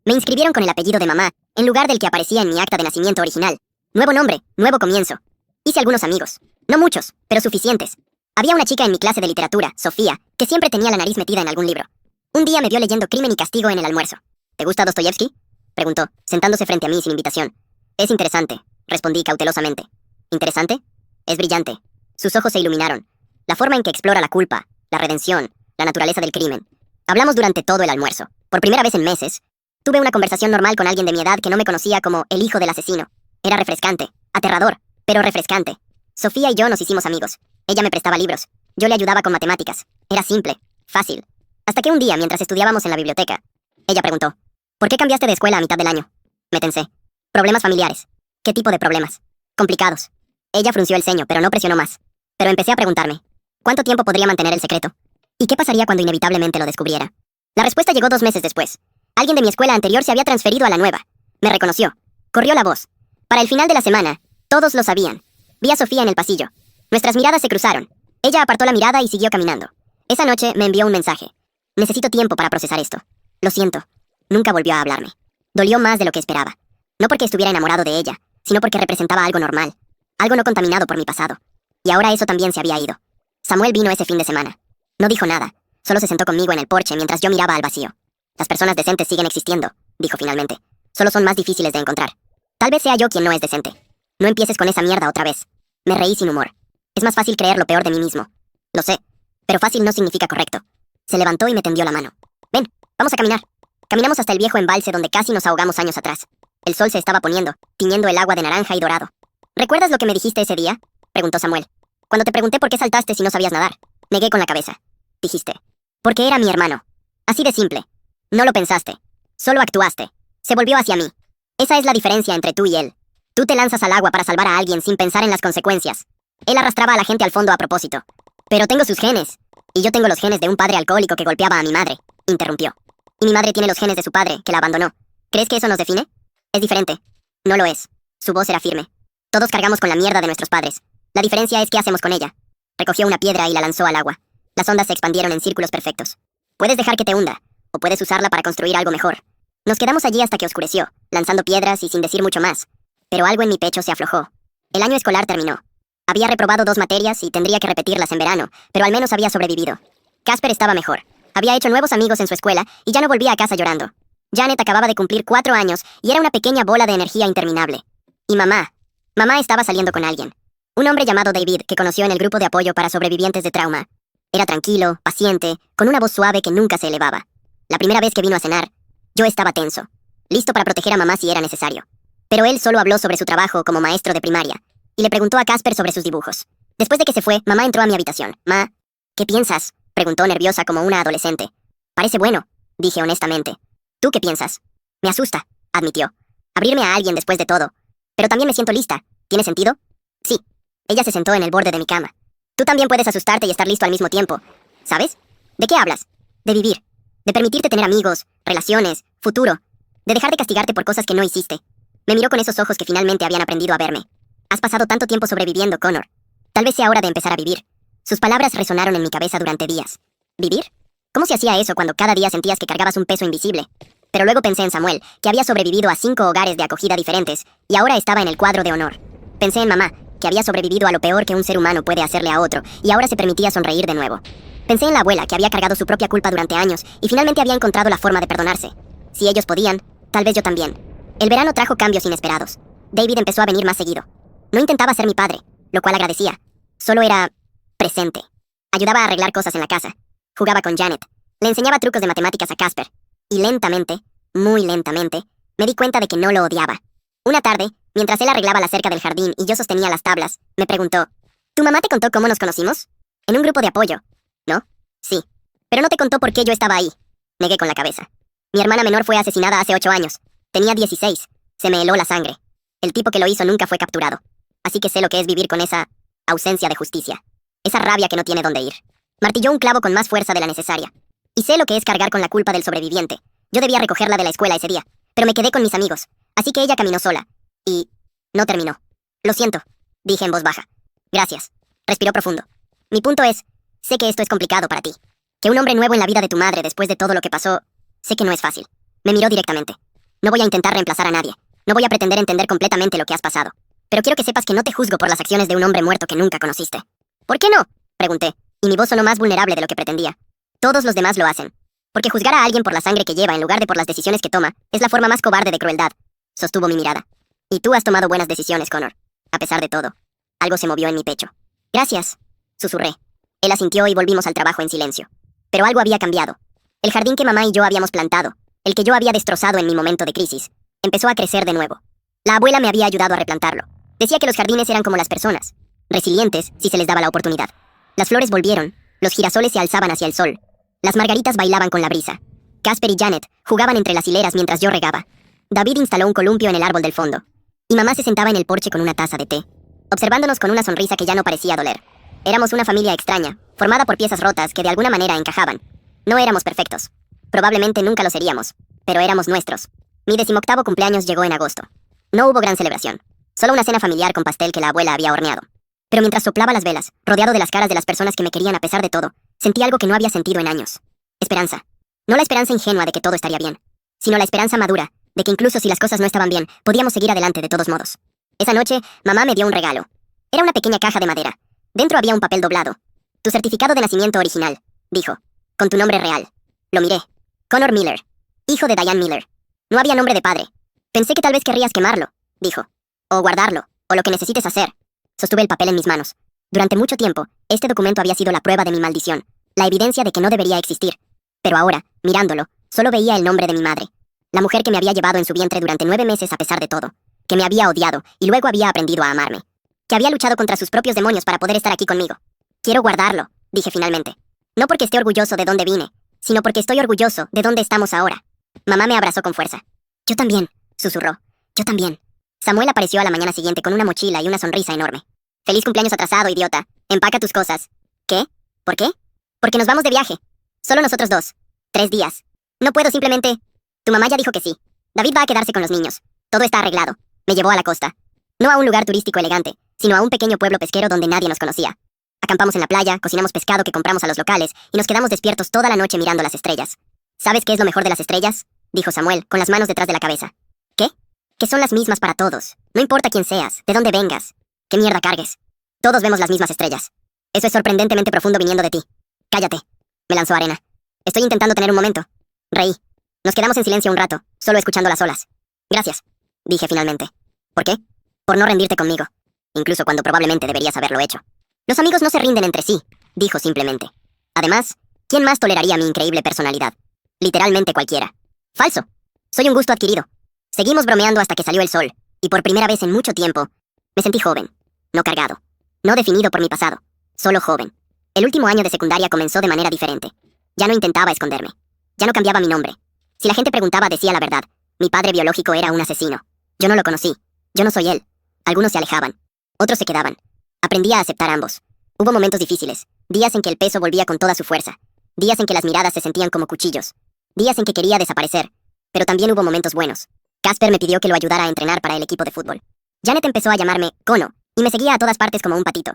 Me inscribieron con el apellido de mamá, en lugar del que aparecía en mi acta de nacimiento original. Nuevo nombre, nuevo comienzo. Hice algunos amigos. No muchos, pero suficientes. Había una chica en mi clase de literatura, Sofía, que siempre tenía la nariz metida en algún libro. Un día me vio leyendo Crimen y Castigo en el almuerzo. ¿Te gusta Dostoyevsky?, preguntó, sentándose frente a mí sin invitación. Es interesante, respondí cautelosamente. ¿Interesante? Es brillante. Sus ojos se iluminaron. La forma en que explora la culpa, la redención, la naturaleza del crimen. Hablamos durante todo el almuerzo. Por primera vez en meses, tuve una conversación normal con alguien de mi edad que no me conocía como el hijo del asesino. Era refrescante, aterrador, pero refrescante. Sofía y yo nos hicimos amigos. Ella me prestaba libros. Yo le ayudaba con matemáticas. Era simple, fácil. Hasta que un día, mientras estudiábamos en la biblioteca, ella preguntó, ¿por qué cambiaste de escuela a mitad del año? Me tensé. Problemas familiares. ¿Qué tipo de problemas? Complicados. Ella frunció el ceño, pero no presionó más. Pero empecé a preguntarme, ¿cuánto tiempo podría mantener el secreto? ¿Y qué pasaría cuando inevitablemente lo descubriera? La respuesta llegó 2 meses después. Alguien de mi escuela anterior se había transferido a la nueva. Me reconoció. Corrió la voz. Para el final de la semana, todos lo sabían. Vi a Sofía en el pasillo. Nuestras miradas se cruzaron. Ella apartó la mirada y siguió caminando. Esa noche me envió un mensaje. Necesito tiempo para procesar esto. Lo siento. Nunca volvió a hablarme. Dolió más de lo que esperaba. No porque estuviera enamorado de ella, sino porque representaba algo normal. Algo no contaminado por mi pasado. Y ahora eso también se había ido. Samuel vino ese fin de semana. No dijo nada. Solo se sentó conmigo en el porche mientras yo miraba al vacío. Las personas decentes siguen existiendo, dijo finalmente. Solo son más difíciles de encontrar. Tal vez sea yo quien no es decente. No empieces con esa mierda otra vez. Me reí sin humor. Es más fácil creer lo peor de mí mismo. Lo sé, pero fácil no significa correcto. Se levantó y me tendió la mano. Ven, vamos a caminar. Caminamos hasta el viejo embalse donde casi nos ahogamos años atrás. El sol se estaba poniendo, tiñendo el agua de naranja y dorado. ¿Recuerdas lo que me dijiste ese día?, preguntó Samuel. Cuando te pregunté por qué saltaste si no sabías nadar. Negué con la cabeza. Dijiste, porque era mi hermano. Así de simple. No lo pensaste. Solo actuaste. Se volvió hacia mí. Esa es la diferencia entre tú y él. Tú te lanzas al agua para salvar a alguien sin pensar en las consecuencias. Él arrastraba a la gente al fondo a propósito. Pero tengo sus genes. Y yo tengo los genes de un padre alcohólico que golpeaba a mi madre, interrumpió. Y mi madre tiene los genes de su padre, que la abandonó. ¿Crees que eso nos define? Es diferente. No lo es. Su voz era firme. Todos cargamos con la mierda de nuestros padres. La diferencia es qué hacemos con ella. Recogió una piedra y la lanzó al agua. Las ondas se expandieron en círculos perfectos. Puedes dejar que te hunda, o puedes usarla para construir algo mejor. Nos quedamos allí hasta que oscureció, lanzando piedras y sin decir mucho más. Pero algo en mi pecho se aflojó. El año escolar terminó. Había reprobado 2 materias y tendría que repetirlas en verano, pero al menos había sobrevivido. Casper estaba mejor. Había hecho nuevos amigos en su escuela y ya no volvía a casa llorando. Janet acababa de cumplir 4 años y era una pequeña bola de energía interminable. Y mamá estaba saliendo con alguien. Un hombre llamado David que conoció en el grupo de apoyo para sobrevivientes de trauma. Era tranquilo, paciente, con una voz suave que nunca se elevaba. La primera vez que vino a cenar, yo estaba tenso, listo para proteger a mamá si era necesario. Pero él solo habló sobre su trabajo como maestro de primaria, y le preguntó a Casper sobre sus dibujos. Después de que se fue, mamá entró a mi habitación. ¿Qué piensas?, preguntó nerviosa como una adolescente. Parece bueno, dije honestamente. ¿Tú qué piensas? Me asusta, admitió. Abrirme a alguien después de todo. Pero también me siento lista. ¿Tiene sentido? Sí. Ella se sentó en el borde de mi cama. Tú también puedes asustarte y estar listo al mismo tiempo. ¿Sabes? ¿De qué hablas? De vivir. De permitirte tener amigos, relaciones, futuro. De dejar de castigarte por cosas que no hiciste. Me miró con esos ojos que finalmente habían aprendido a verme. Has pasado tanto tiempo sobreviviendo, Connor. Tal vez sea hora de empezar a vivir. Sus palabras resonaron en mi cabeza durante días. ¿Vivir? ¿Cómo se hacía eso cuando cada día sentías que cargabas un peso invisible? Pero luego pensé en Samuel, que había sobrevivido a 5 hogares de acogida diferentes, y ahora estaba en el cuadro de honor. Pensé en mamá, que había sobrevivido a lo peor que un ser humano puede hacerle a otro, y ahora se permitía sonreír de nuevo. Pensé en la abuela, que había cargado su propia culpa durante años, y finalmente había encontrado la forma de perdonarse. Si ellos podían, tal vez yo también. El verano trajo cambios inesperados. David empezó a venir más seguido. No intentaba ser mi padre, lo cual agradecía. Solo era presente. Ayudaba a arreglar cosas en la casa. Jugaba con Janet. Le enseñaba trucos de matemáticas a Casper. Y lentamente, muy lentamente, me di cuenta de que no lo odiaba. Una tarde, mientras él arreglaba la cerca del jardín y yo sostenía las tablas, me preguntó, ¿tu mamá te contó cómo nos conocimos? En un grupo de apoyo, ¿no? Sí. Pero no te contó por qué yo estaba ahí. Negué con la cabeza. Mi hermana menor fue asesinada hace 8 años. Tenía 16. Se me heló la sangre. El tipo que lo hizo nunca fue capturado. Así que sé lo que es vivir con esa ausencia de justicia. Esa rabia que no tiene dónde ir. Martilló un clavo con más fuerza de la necesaria. Y sé lo que es cargar con la culpa del sobreviviente. Yo debía recogerla de la escuela ese día, pero me quedé con mis amigos. Así que ella caminó sola. Y no terminó. Lo siento, dije en voz baja. Gracias. Respiró profundo. Mi punto es, sé que esto es complicado para ti. Que un hombre nuevo en la vida de tu madre después de todo lo que pasó, sé que no es fácil. Me miró directamente. No voy a intentar reemplazar a nadie. No voy a pretender entender completamente lo que has pasado. Pero quiero que sepas que no te juzgo por las acciones de un hombre muerto que nunca conociste. ¿Por qué no?, Pregunté, y mi voz sonó más vulnerable de lo que pretendía. Todos los demás lo hacen. Porque juzgar a alguien por la sangre que lleva en lugar de por las decisiones que toma es la forma más cobarde de crueldad. Sostuvo mi mirada. Y tú has tomado buenas decisiones, Connor. A pesar de todo. Algo se movió en mi pecho. Gracias, susurré. Él asintió y volvimos al trabajo en silencio. Pero algo había cambiado. El jardín que mamá y yo habíamos plantado, el que yo había destrozado en mi momento de crisis, empezó a crecer de nuevo. La abuela me había ayudado a replantarlo. Decía que los jardines eran como las personas, resilientes si se les daba la oportunidad. Las flores volvieron, los girasoles se alzaban hacia el sol. Las margaritas bailaban con la brisa. Casper y Janet jugaban entre las hileras mientras yo regaba. David instaló un columpio en el árbol del fondo. Y mamá se sentaba en el porche con una taza de té, observándonos con una sonrisa que ya no parecía doler. Éramos una familia extraña, formada por piezas rotas que de alguna manera encajaban. No éramos perfectos. Probablemente nunca lo seríamos, pero éramos nuestros. Mi 18º cumpleaños llegó en agosto. No hubo gran celebración, solo una cena familiar con pastel que la abuela había horneado. Pero mientras soplaba las velas, rodeado de las caras de las personas que me querían a pesar de todo, sentí algo que no había sentido en años. Esperanza. No la esperanza ingenua de que todo estaría bien, sino la esperanza madura, de que incluso si las cosas no estaban bien, podíamos seguir adelante de todos modos. Esa noche, mamá me dio un regalo. Era una pequeña caja de madera. Dentro había un papel doblado. Tu certificado de nacimiento original, dijo, con tu nombre real. Lo miré. Connor Miller, hijo de Diane Miller. No había nombre de padre. Pensé que tal vez querrías quemarlo, dijo. O guardarlo, o lo que necesites hacer. Sostuve el papel en mis manos. Durante mucho tiempo, este documento había sido la prueba de mi maldición, la evidencia de que no debería existir. Pero ahora, mirándolo, solo veía el nombre de mi madre. La mujer que me había llevado en su vientre durante 9 meses a pesar de todo. Que me había odiado y luego había aprendido a amarme. Que había luchado contra sus propios demonios para poder estar aquí conmigo. Quiero guardarlo, dije finalmente. No porque esté orgulloso de dónde vine, sino porque estoy orgulloso de dónde estamos ahora. Mamá me abrazó con fuerza. Yo también, susurró. Yo también. Samuel apareció a la mañana siguiente con una mochila y una sonrisa enorme. Feliz cumpleaños atrasado, idiota. Empaca tus cosas. ¿Qué? ¿Por qué? Porque nos vamos de viaje. Solo nosotros dos. 3 días. No puedo simplemente... Tu mamá ya dijo que sí. David va a quedarse con los niños. Todo está arreglado. Me llevó a la costa. No a un lugar turístico elegante, sino a un pequeño pueblo pesquero donde nadie nos conocía. Acampamos en la playa, cocinamos pescado que compramos a los locales y nos quedamos despiertos toda la noche mirando las estrellas. ¿Sabes qué es lo mejor de las estrellas? Dijo Samuel, con las manos detrás de la cabeza. ¿Qué? Que son las mismas para todos. No importa quién seas, de dónde vengas, qué mierda cargues. Todos vemos las mismas estrellas. Eso es sorprendentemente profundo viniendo de ti. Cállate. Me lanzó arena. Estoy intentando tener un momento. Reí. Nos quedamos en silencio un rato, solo escuchando las olas. Gracias, dije finalmente. ¿Por qué? Por no rendirte conmigo. Incluso cuando probablemente deberías haberlo hecho. Los amigos no se rinden entre sí, dijo simplemente. Además, ¿quién más toleraría mi increíble personalidad? Literalmente cualquiera. Falso. Soy un gusto adquirido. Seguimos bromeando hasta que salió el sol, y por primera vez en mucho tiempo, me sentí joven. No cargado. No definido por mi pasado. Solo joven. El último año de secundaria comenzó de manera diferente. Ya no intentaba esconderme. Ya no cambiaba mi nombre. Si la gente preguntaba, decía la verdad. Mi padre biológico era un asesino. Yo no lo conocí. Yo no soy él. Algunos se alejaban. Otros se quedaban. Aprendí a aceptar ambos. Hubo momentos difíciles. Días en que el peso volvía con toda su fuerza. Días en que las miradas se sentían como cuchillos. Días en que quería desaparecer. Pero también hubo momentos buenos. Casper me pidió que lo ayudara a entrenar para el equipo de fútbol. Janet empezó a llamarme Cono, y me seguía a todas partes como un patito.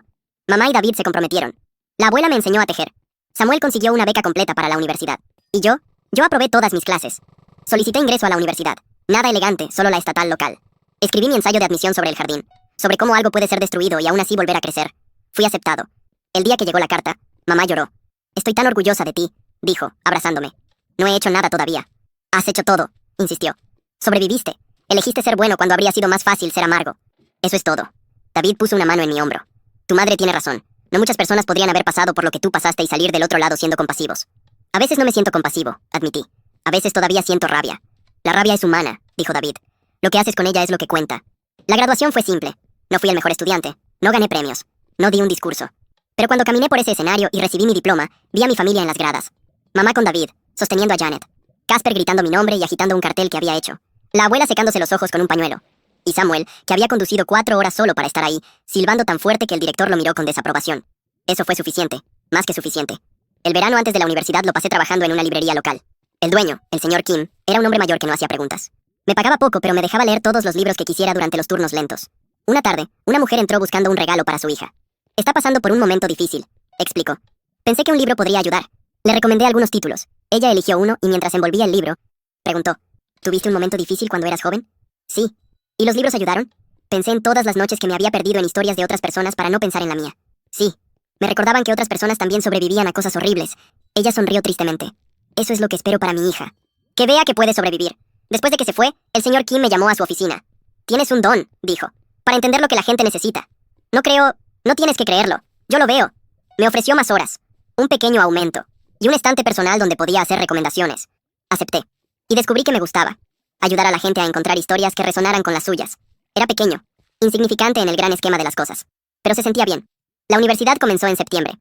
Mamá y David se comprometieron. La abuela me enseñó a tejer. Samuel consiguió una beca completa para la universidad. Y yo aprobé todas mis clases. Solicité ingreso a la universidad. Nada elegante, solo la estatal local. Escribí mi ensayo de admisión sobre el jardín, sobre cómo algo puede ser destruido y aún así volver a crecer. Fui aceptado. El día que llegó la carta, mamá lloró. Estoy tan orgullosa de ti, dijo, abrazándome. No he hecho nada todavía. Has hecho todo, insistió. Sobreviviste. Elegiste ser bueno cuando habría sido más fácil ser amargo. Eso es todo. David puso una mano en mi hombro. Tu madre tiene razón. No muchas personas podrían haber pasado por lo que tú pasaste y salir del otro lado siendo compasivos. A veces no me siento compasivo, admití. A veces todavía siento rabia. La rabia es humana, dijo David. Lo que haces con ella es lo que cuenta. La graduación fue simple. No fui el mejor estudiante. No gané premios. No di un discurso. Pero cuando caminé por ese escenario y recibí mi diploma, vi a mi familia en las gradas. Mamá con David, sosteniendo a Janet. Casper gritando mi nombre y agitando un cartel que había hecho. La abuela secándose los ojos con un pañuelo. Y Samuel, que había conducido 4 horas solo para estar ahí, silbando tan fuerte que el director lo miró con desaprobación. Eso fue suficiente. Más que suficiente. El verano antes de la universidad lo pasé trabajando en una librería local. El dueño, el señor Kim, era un hombre mayor que no hacía preguntas. Me pagaba poco, pero me dejaba leer todos los libros que quisiera durante los turnos lentos. Una tarde, una mujer entró buscando un regalo para su hija. Está pasando por un momento difícil, explicó. Pensé que un libro podría ayudar. Le recomendé algunos títulos. Ella eligió uno y mientras envolvía el libro, preguntó, ¿tuviste un momento difícil cuando eras joven? Sí. ¿Y los libros ayudaron? Pensé en todas las noches que me había perdido en historias de otras personas para no pensar en la mía. Sí. Me recordaban que otras personas también sobrevivían a cosas horribles. Ella sonrió tristemente. Eso es lo que espero para mi hija. Que vea que puede sobrevivir. Después de que se fue, el señor Kim me llamó a su oficina. Tienes un don, dijo, para entender lo que la gente necesita. No tienes que creerlo. Yo lo veo. Me ofreció más horas, un pequeño aumento, y un estante personal donde podía hacer recomendaciones. Acepté. Y descubrí que me gustaba. Ayudar a la gente a encontrar historias que resonaran con las suyas. Era pequeño, insignificante en el gran esquema de las cosas. Pero se sentía bien. La universidad comenzó en septiembre.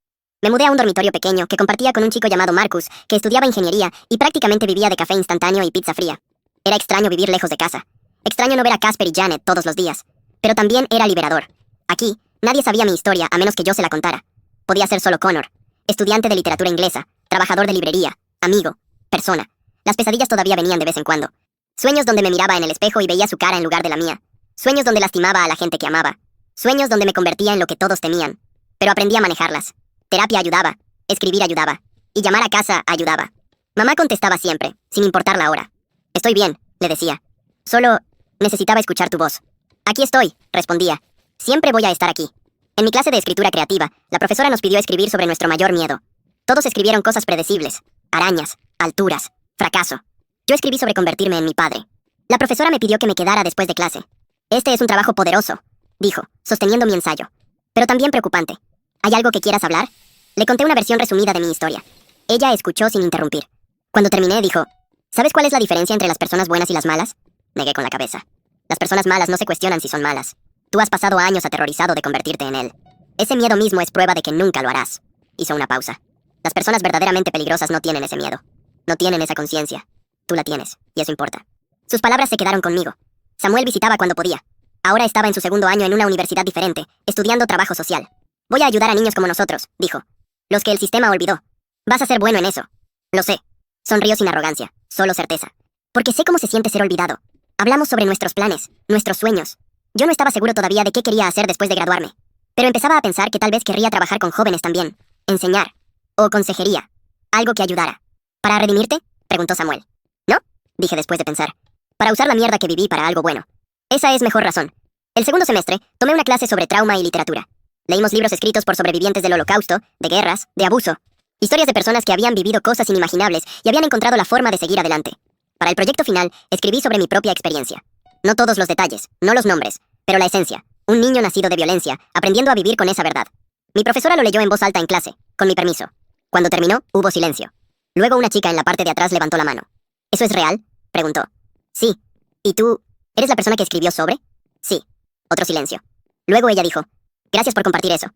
Me mudé a un dormitorio pequeño que compartía con un chico llamado Marcus, que estudiaba ingeniería y prácticamente vivía de café instantáneo y pizza fría. Era extraño vivir lejos de casa. Extraño no ver a Casper y Janet todos los días. Pero también era liberador. Aquí, nadie sabía mi historia a menos que yo se la contara. Podía ser solo Connor, estudiante de literatura inglesa, trabajador de librería, amigo, persona. Las pesadillas todavía venían de vez en cuando. Sueños donde me miraba en el espejo y veía su cara en lugar de la mía. Sueños donde lastimaba a la gente que amaba. Sueños donde me convertía en lo que todos temían. Pero aprendí a manejarlas. Terapia ayudaba, escribir ayudaba, y llamar a casa ayudaba. Mamá contestaba siempre, sin importar la hora. Estoy bien, le decía. Solo necesitaba escuchar tu voz. Aquí estoy, respondía. Siempre voy a estar aquí. En mi clase de escritura creativa, la profesora nos pidió escribir sobre nuestro mayor miedo. Todos escribieron cosas predecibles. Arañas, alturas, fracaso. Yo escribí sobre convertirme en mi padre. La profesora me pidió que me quedara después de clase. Este es un trabajo poderoso, dijo, sosteniendo mi ensayo. Pero también preocupante. ¿Hay algo que quieras hablar? Le conté una versión resumida de mi historia. Ella escuchó sin interrumpir. Cuando terminé, dijo, ¿sabes cuál es la diferencia entre las personas buenas y las malas? Negué con la cabeza. Las personas malas no se cuestionan si son malas. Tú has pasado años aterrorizado de convertirte en él. Ese miedo mismo es prueba de que nunca lo harás. Hizo una pausa. Las personas verdaderamente peligrosas no tienen ese miedo. No tienen esa conciencia. Tú la tienes, y eso importa. Sus palabras se quedaron conmigo. Samuel visitaba cuando podía. Ahora estaba en su segundo año en una universidad diferente, estudiando trabajo social. Voy a ayudar a niños como nosotros, dijo. Los que el sistema olvidó. Vas a ser bueno en eso. Lo sé. Sonrió sin arrogancia, solo certeza. Porque sé cómo se siente ser olvidado. Hablamos sobre nuestros planes, nuestros sueños. Yo no estaba seguro todavía de qué quería hacer después de graduarme. Pero empezaba a pensar que tal vez querría trabajar con jóvenes también. Enseñar. O consejería. Algo que ayudara. ¿Para redimirte? Preguntó Samuel. ¿No? Dije después de pensar. Para usar la mierda que viví para algo bueno. Esa es mejor razón. El segundo semestre, tomé una clase sobre trauma y literatura. Leímos libros escritos por sobrevivientes del Holocausto, de guerras, de abuso. Historias de personas que habían vivido cosas inimaginables y habían encontrado la forma de seguir adelante. Para el proyecto final, escribí sobre mi propia experiencia. No todos los detalles, no los nombres, pero la esencia. Un niño nacido de violencia, aprendiendo a vivir con esa verdad. Mi profesora lo leyó en voz alta en clase, con mi permiso. Cuando terminó, hubo silencio. Luego una chica en la parte de atrás levantó la mano. ¿Eso es real? Preguntó. Sí. ¿Y tú? ¿Eres la persona que escribió sobre? Sí. Otro silencio. Luego ella dijo, gracias por compartir eso.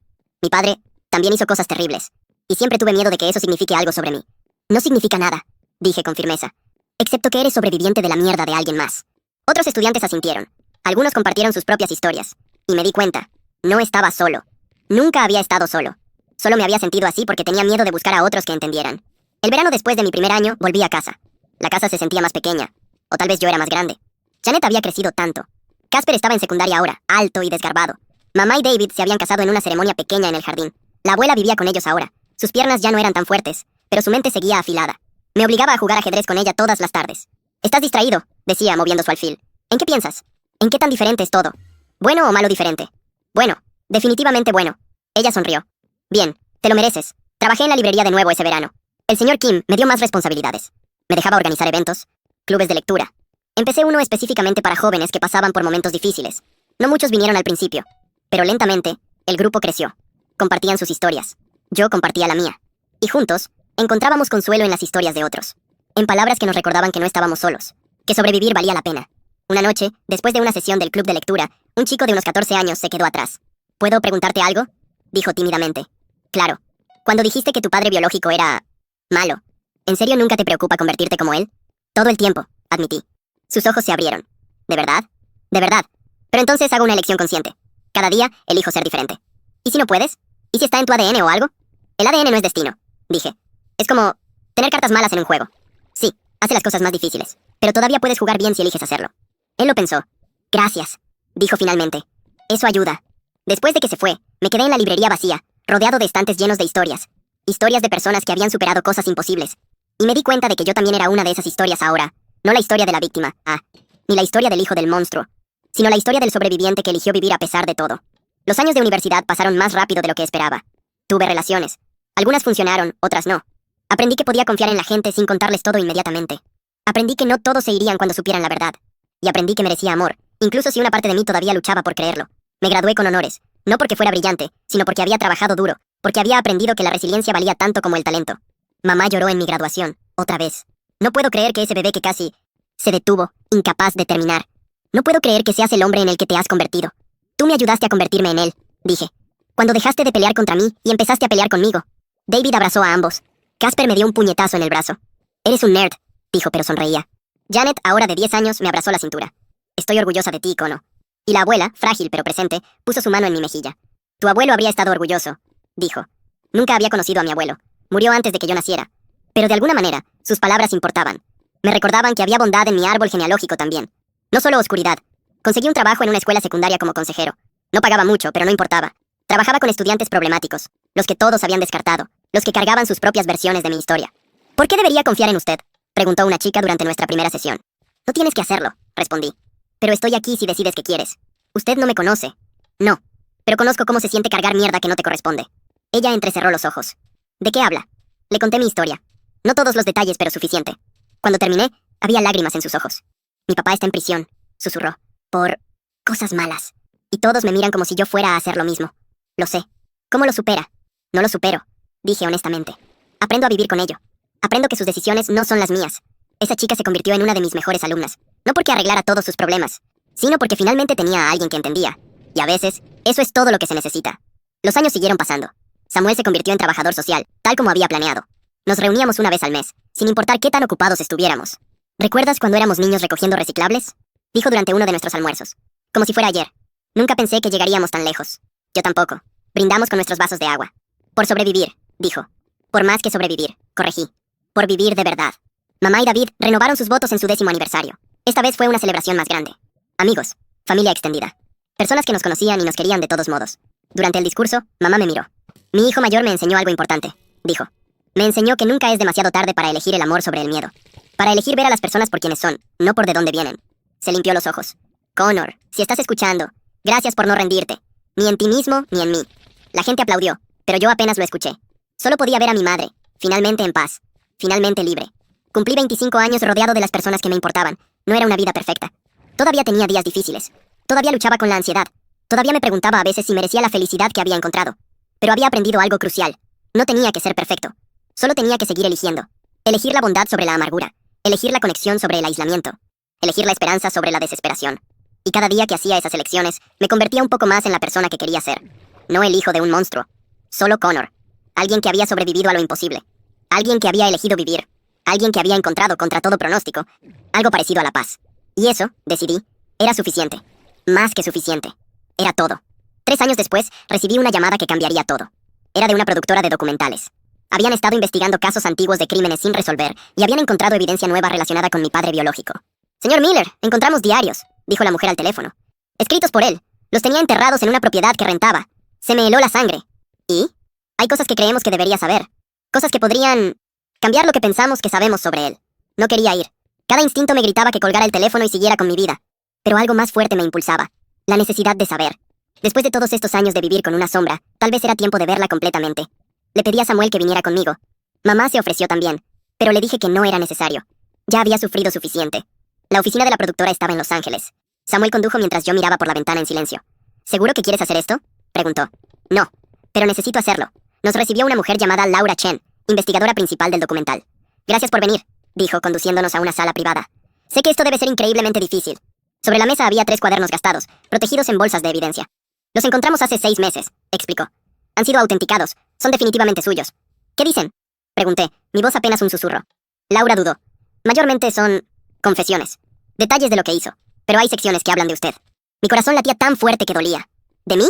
Mi padre también hizo cosas terribles. Y siempre tuve miedo de que eso signifique algo sobre mí. No significa nada, dije con firmeza. Excepto que eres sobreviviente de la mierda de alguien más. Otros estudiantes asintieron. Algunos compartieron sus propias historias. Y me di cuenta. No estaba solo. Nunca había estado solo. Solo me había sentido así porque tenía miedo de buscar a otros que entendieran. El verano después de mi primer año, volví a casa. La casa se sentía más pequeña. O tal vez yo era más grande. Janet había crecido tanto. Casper estaba en secundaria ahora, alto y desgarbado. Mamá y David se habían casado en una ceremonia pequeña en el jardín. La abuela vivía con ellos ahora. Sus piernas ya no eran tan fuertes, pero su mente seguía afilada. Me obligaba a jugar ajedrez con ella todas las tardes. «Estás distraído», decía, moviendo su alfil. «¿En qué piensas? ¿En qué tan diferente es todo? ¿Bueno o malo diferente?» «Bueno, definitivamente bueno». Ella sonrió. «Bien, te lo mereces. Trabajé en la librería de nuevo ese verano. El señor Kim me dio más responsabilidades. Me dejaba organizar eventos, clubes de lectura. Empecé uno específicamente para jóvenes que pasaban por momentos difíciles. No muchos vinieron al principio, pero lentamente, el grupo creció. Compartían sus historias. Yo compartía la mía. Y juntos, encontrábamos consuelo en las historias de otros. En palabras que nos recordaban que no estábamos solos. Que sobrevivir valía la pena. Una noche, después de una sesión del club de lectura, un chico de unos 14 años se quedó atrás. ¿Puedo preguntarte algo?, dijo tímidamente. Claro. Cuando dijiste que tu padre biológico era malo, ¿en serio nunca te preocupa convertirte como él? Todo el tiempo, admití. Sus ojos se abrieron. ¿De verdad? De verdad. Pero entonces hago una elección consciente. Cada día elijo ser diferente. ¿Y si no puedes? ¿Y si está en tu ADN o algo? El ADN no es destino, dije. Es como tener cartas malas en un juego. Sí, hace las cosas más difíciles, pero todavía puedes jugar bien si eliges hacerlo. Él lo pensó. Gracias, dijo finalmente. Eso ayuda. Después de que se fue, me quedé en la librería vacía, rodeado de estantes llenos de historias. Historias de personas que habían superado cosas imposibles. Y me di cuenta de que yo también era una de esas historias ahora. No la historia de la víctima, ni la historia del hijo del monstruo, sino la historia del sobreviviente que eligió vivir a pesar de todo. Los años de universidad pasaron más rápido de lo que esperaba. Tuve relaciones. Algunas funcionaron, otras no. Aprendí que podía confiar en la gente sin contarles todo inmediatamente. Aprendí que no todos se irían cuando supieran la verdad. Y aprendí que merecía amor, incluso si una parte de mí todavía luchaba por creerlo. Me gradué con honores, no porque fuera brillante, sino porque había trabajado duro, porque había aprendido que la resiliencia valía tanto como el talento. Mamá lloró en mi graduación, otra vez. No puedo creer que ese bebé que casi se detuvo, incapaz de terminar. No puedo creer que seas el hombre en el que te has convertido. Tú me ayudaste a convertirme en él, dije. Cuando dejaste de pelear contra mí y empezaste a pelear conmigo. David abrazó a ambos. Casper me dio un puñetazo en el brazo. Eres un nerd, dijo, pero sonreía. Janet, ahora de 10 años, me abrazó la cintura. Estoy orgullosa de ti, Kono. Y la abuela, frágil pero presente, puso su mano en mi mejilla. Tu abuelo habría estado orgulloso, dijo. Nunca había conocido a mi abuelo. Murió antes de que yo naciera. Pero de alguna manera, sus palabras importaban. Me recordaban que había bondad en mi árbol genealógico también. No solo oscuridad. Conseguí un trabajo en una escuela secundaria como consejero. No pagaba mucho, pero no importaba. Trabajaba con estudiantes problemáticos, los que todos habían descartado, los que cargaban sus propias versiones de mi historia. ¿Por qué debería confiar en usted?, preguntó una chica durante nuestra primera sesión. No tienes que hacerlo, respondí. Pero estoy aquí si decides que quieres. Usted no me conoce. No. Pero conozco cómo se siente cargar mierda que no te corresponde. Ella entrecerró los ojos. ¿De qué habla? Le conté mi historia. No todos los detalles, pero suficiente. Cuando terminé, había lágrimas en sus ojos. Mi papá está en prisión, susurró. Por cosas malas. Y todos me miran como si yo fuera a hacer lo mismo. Lo sé. ¿Cómo lo supera? No lo supero, dije honestamente. Aprendo a vivir con ello. Aprendo que sus decisiones no son las mías. Esa chica se convirtió en una de mis mejores alumnas. No porque arreglara todos sus problemas, sino porque finalmente tenía a alguien que entendía. Y a veces, eso es todo lo que se necesita. Los años siguieron pasando. Samuel se convirtió en trabajador social, tal como había planeado. Nos reuníamos una vez al mes, sin importar qué tan ocupados estuviéramos. ¿Recuerdas cuando éramos niños recogiendo reciclables?, dijo durante uno de nuestros almuerzos. Como si fuera ayer. Nunca pensé que llegaríamos tan lejos. Yo tampoco. Brindamos con nuestros vasos de agua. Por sobrevivir, dijo. Por más que sobrevivir, corregí. Por vivir de verdad. Mamá y David renovaron sus votos en su 10º aniversario. Esta vez fue una celebración más grande. Amigos, familia extendida. Personas que nos conocían y nos querían de todos modos. Durante el discurso, mamá me miró. Mi hijo mayor me enseñó algo importante, dijo. Me enseñó que nunca es demasiado tarde para elegir el amor sobre el miedo. Para elegir ver a las personas por quienes son, no por de dónde vienen. Se limpió los ojos. Connor, si estás escuchando, gracias por no rendirte. Ni en ti mismo, ni en mí. La gente aplaudió, pero yo apenas lo escuché. Solo podía ver a mi madre, finalmente en paz, finalmente libre. Cumplí 25 años rodeado de las personas que me importaban. No era una vida perfecta. Todavía tenía días difíciles. Todavía luchaba con la ansiedad. Todavía me preguntaba a veces si merecía la felicidad que había encontrado. Pero había aprendido algo crucial. No tenía que ser perfecto. Solo tenía que seguir eligiendo. Elegir la bondad sobre la amargura. Elegir la conexión sobre el aislamiento. Elegir la esperanza sobre la desesperación. Y cada día que hacía esas elecciones, me convertía un poco más en la persona que quería ser. No el hijo de un monstruo. Solo Connor. Alguien que había sobrevivido a lo imposible. Alguien que había elegido vivir. Alguien que había encontrado contra todo pronóstico algo parecido a la paz. Y eso, decidí, era suficiente. Más que suficiente. Era todo. 3 años después, recibí una llamada que cambiaría todo. Era de una productora de documentales. Habían estado investigando casos antiguos de crímenes sin resolver y habían encontrado evidencia nueva relacionada con mi padre biológico. Señor Miller, encontramos diarios, dijo la mujer al teléfono. Escritos por él. Los tenía enterrados en una propiedad que rentaba. Se me heló la sangre. ¿Y? Hay cosas que creemos que debería saber. Cosas que podrían cambiar lo que pensamos que sabemos sobre él. No quería ir. Cada instinto me gritaba que colgara el teléfono y siguiera con mi vida. Pero algo más fuerte me impulsaba. La necesidad de saber. Después de todos estos años de vivir con una sombra, tal vez era tiempo de verla completamente. Le pedí a Samuel que viniera conmigo. Mamá se ofreció también, pero le dije que no era necesario. Ya había sufrido suficiente. La oficina de la productora estaba en Los Ángeles. Samuel condujo mientras yo miraba por la ventana en silencio. ¿Seguro que quieres hacer esto?, preguntó. No, pero necesito hacerlo. Nos recibió una mujer llamada Laura Chen, investigadora principal del documental. Gracias por venir, dijo, conduciéndonos a una sala privada. Sé que esto debe ser increíblemente difícil. Sobre la mesa había 3 cuadernos gastados, protegidos en bolsas de evidencia. Los encontramos hace 6 meses, explicó. Han sido autenticados, son definitivamente suyos. ¿Qué dicen?, pregunté, mi voz apenas un susurro. Laura dudó. Mayormente son confesiones, detalles de lo que hizo, pero hay secciones que hablan de usted. Mi corazón latía tan fuerte que dolía. ¿De mí?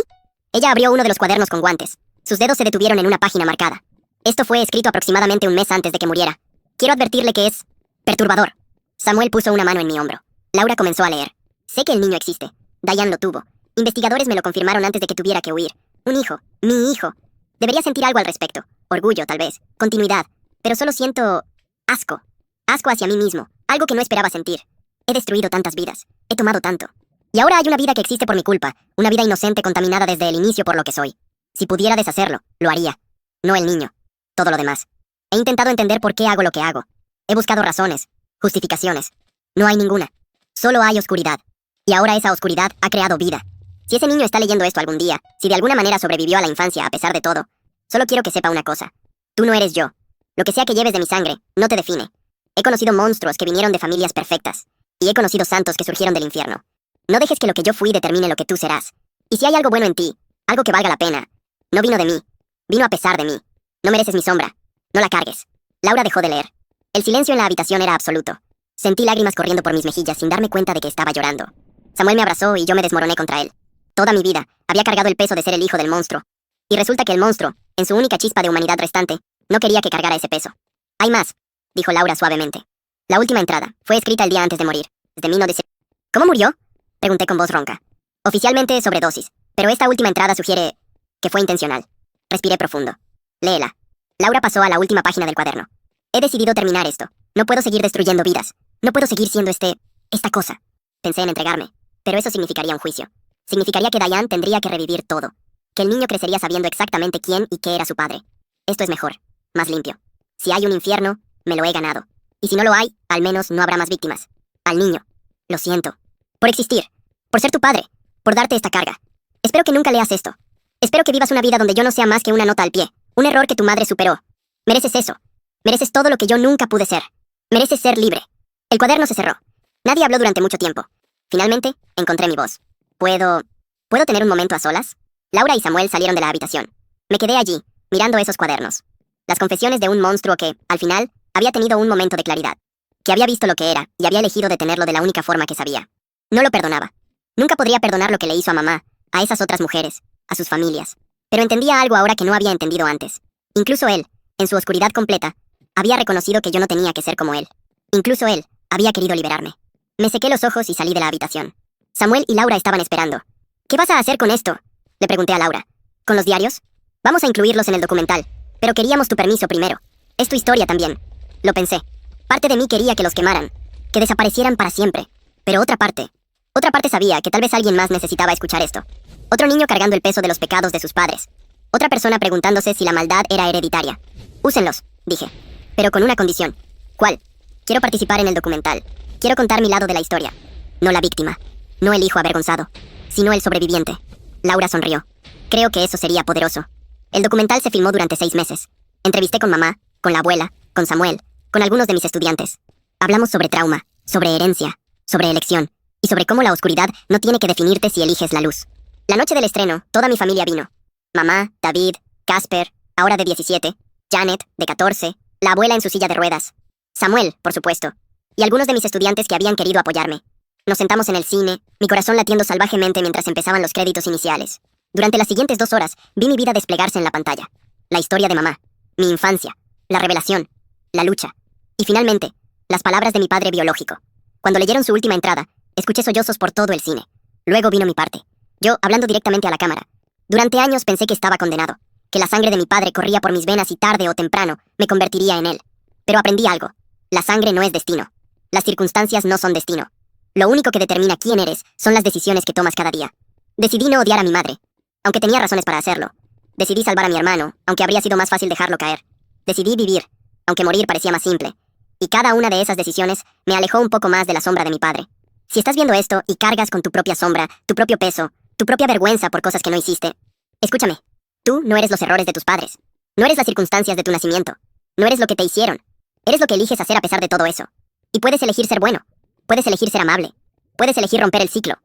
Ella abrió uno de los cuadernos con guantes. Sus dedos se detuvieron en una página marcada. Esto fue escrito aproximadamente un mes antes de que muriera. Quiero advertirle que es perturbador. Samuel puso una mano en mi hombro. Laura comenzó a leer. Sé que el niño existe. Diane lo tuvo. Investigadores me lo confirmaron antes de que tuviera que huir. Un hijo. Mi hijo. Debería sentir algo al respecto. Orgullo, tal vez. Continuidad. Pero solo siento asco. Asco hacia mí mismo. Algo que no esperaba sentir. He destruido tantas vidas. He tomado tanto. Y ahora hay una vida que existe por mi culpa. Una vida inocente contaminada desde el inicio por lo que soy. Si pudiera deshacerlo, lo haría. no el niño. Todo lo demás. He intentado entender por qué hago lo que hago. He buscado razones, justificaciones. No hay ninguna. Solo hay oscuridad. Y ahora esa oscuridad ha creado vida. Si ese niño está leyendo esto algún día, si de alguna manera sobrevivió a la infancia a pesar de todo, solo quiero que sepa una cosa. Tú no eres yo. Lo que sea que lleves de mi sangre, no te define. He conocido monstruos que vinieron de familias perfectas. Y he conocido santos que surgieron del infierno. No dejes que lo que yo fui determine lo que tú serás. Y si hay algo bueno en ti, algo que valga la pena, no vino de mí. Vino a pesar de mí. No mereces mi sombra. No la cargues. Laura dejó de leer. El silencio en la habitación era absoluto. Sentí lágrimas corriendo por mis mejillas sin darme cuenta de que estaba llorando. Samuel me abrazó y yo me desmoroné contra él. Toda mi vida había cargado el peso de ser el hijo del monstruo. Y resulta que el monstruo, en su única chispa de humanidad restante, no quería que cargara ese peso. Hay más, dijo Laura suavemente. La última entrada fue escrita el día antes de morir. Desde mí no dice... ¿Cómo murió? Pregunté con voz ronca. Oficialmente sobredosis, pero esta última entrada sugiere que fue intencional. Respiré profundo. Léela. Laura pasó a la última página del cuaderno. He decidido terminar esto. No puedo seguir destruyendo vidas. No puedo seguir siendo esta cosa. Pensé en entregarme, pero eso significaría un juicio. Significaría que Diane tendría que revivir todo. Que el niño crecería sabiendo exactamente quién y qué era su padre. Esto es mejor, más limpio. Si hay un infierno, me lo he ganado. Y si no lo hay, al menos no habrá más víctimas. Al niño. Lo siento. Por existir. Por ser tu padre. Por darte esta carga. Espero que nunca leas esto. Espero que vivas una vida donde yo no sea más que una nota al pie. Un error que tu madre superó. Mereces eso. Mereces todo lo que yo nunca pude ser. Mereces ser libre. El cuaderno se cerró. Nadie habló durante mucho tiempo. Finalmente, encontré mi voz. ¿Puedo tener un momento a solas? Laura y Samuel salieron de la habitación. Me quedé allí, mirando esos cuadernos. Las confesiones de un monstruo que, al final, había tenido un momento de claridad. Que había visto lo que era, y había elegido detenerlo de la única forma que sabía. No lo perdonaba. Nunca podría perdonar lo que le hizo a mamá, a esas otras mujeres, a sus familias. Pero entendía algo ahora que no había entendido antes. Incluso él, en su oscuridad completa, había reconocido que yo no tenía que ser como él. Incluso él había querido liberarme. Me sequé los ojos y salí de la habitación. Samuel y Laura estaban esperando. ¿Qué vas a hacer con esto?, le pregunté a Laura. ¿Con los diarios? Vamos a incluirlos en el documental, pero queríamos tu permiso primero. Es tu historia también. Lo pensé. Parte de mí quería que los quemaran, que desaparecieran para siempre. Pero otra parte sabía que tal vez alguien más necesitaba escuchar esto. Otro niño cargando el peso de los pecados de sus padres. Otra persona preguntándose si la maldad era hereditaria. Úsenlos, dije. Pero con una condición. ¿Cuál? Quiero participar en el documental. Quiero contar mi lado de la historia. No la víctima. No el hijo avergonzado. Sino el sobreviviente. Laura sonrió. Creo que eso sería poderoso. El documental se filmó durante 6 meses. Entrevisté con mamá, con la abuela, con Samuel, con algunos de mis estudiantes. Hablamos sobre trauma, sobre herencia, sobre elección, y sobre cómo la oscuridad no tiene que definirte si eliges la luz. La noche del estreno, toda mi familia vino. Mamá, David, Casper, ahora de 17, Janet, de 14, la abuela en su silla de ruedas, Samuel, por supuesto, y algunos de mis estudiantes que habían querido apoyarme. Nos sentamos en el cine, mi corazón latiendo salvajemente mientras empezaban los créditos iniciales. Durante las siguientes 2 horas, vi mi vida desplegarse en la pantalla. La historia de mamá, mi infancia, la revelación, la lucha, y finalmente, las palabras de mi padre biológico. Cuando leyeron su última entrada, escuché sollozos por todo el cine. Luego vino mi parte. Yo, hablando directamente a la cámara. Durante años pensé que estaba condenado, que la sangre de mi padre corría por mis venas y tarde o temprano me convertiría en él. Pero aprendí algo. La sangre no es destino. Las circunstancias no son destino. Lo único que determina quién eres son las decisiones que tomas cada día. Decidí no odiar a mi madre, aunque tenía razones para hacerlo. Decidí salvar a mi hermano, aunque habría sido más fácil dejarlo caer. Decidí vivir, aunque morir parecía más simple. Y cada una de esas decisiones me alejó un poco más de la sombra de mi padre. Si estás viendo esto y cargas con tu propia sombra, tu propio peso, tu propia vergüenza por cosas que no hiciste, escúchame. Tú no eres los errores de tus padres. No eres las circunstancias de tu nacimiento. No eres lo que te hicieron. Eres lo que eliges hacer a pesar de todo eso. Y puedes elegir ser bueno. Puedes elegir ser amable. Puedes elegir romper el ciclo.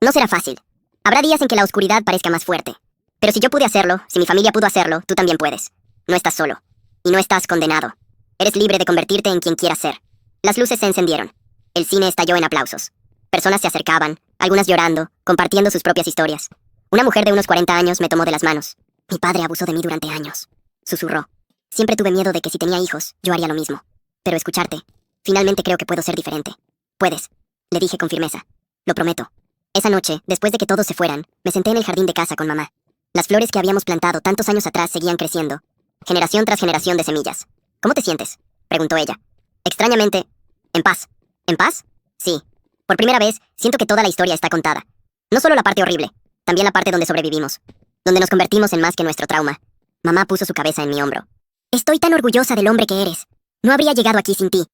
No será fácil. Habrá días en que la oscuridad parezca más fuerte. Pero si yo pude hacerlo, si mi familia pudo hacerlo, tú también puedes. No estás solo. Y no estás condenado. Eres libre de convertirte en quien quieras ser. Las luces se encendieron. El cine estalló en aplausos. Personas se acercaban, algunas llorando, compartiendo sus propias historias. Una mujer de unos 40 años me tomó de las manos. Mi padre abusó de mí durante años. Susurró. Siempre tuve miedo de que si tenía hijos, yo haría lo mismo. Pero escucharte, finalmente creo que puedo ser diferente. Puedes, le dije con firmeza. Lo prometo. Esa noche, después de que todos se fueran, me senté en el jardín de casa con mamá. Las flores que habíamos plantado tantos años atrás seguían creciendo, generación tras generación de semillas. ¿Cómo te sientes?, preguntó ella. Extrañamente, en paz. ¿En paz? Sí. Por primera vez, siento que toda la historia está contada. No solo la parte horrible, también la parte donde sobrevivimos, donde nos convertimos en más que nuestro trauma. Mamá puso su cabeza en mi hombro. Estoy tan orgullosa del hombre que eres. No habría llegado aquí sin ti.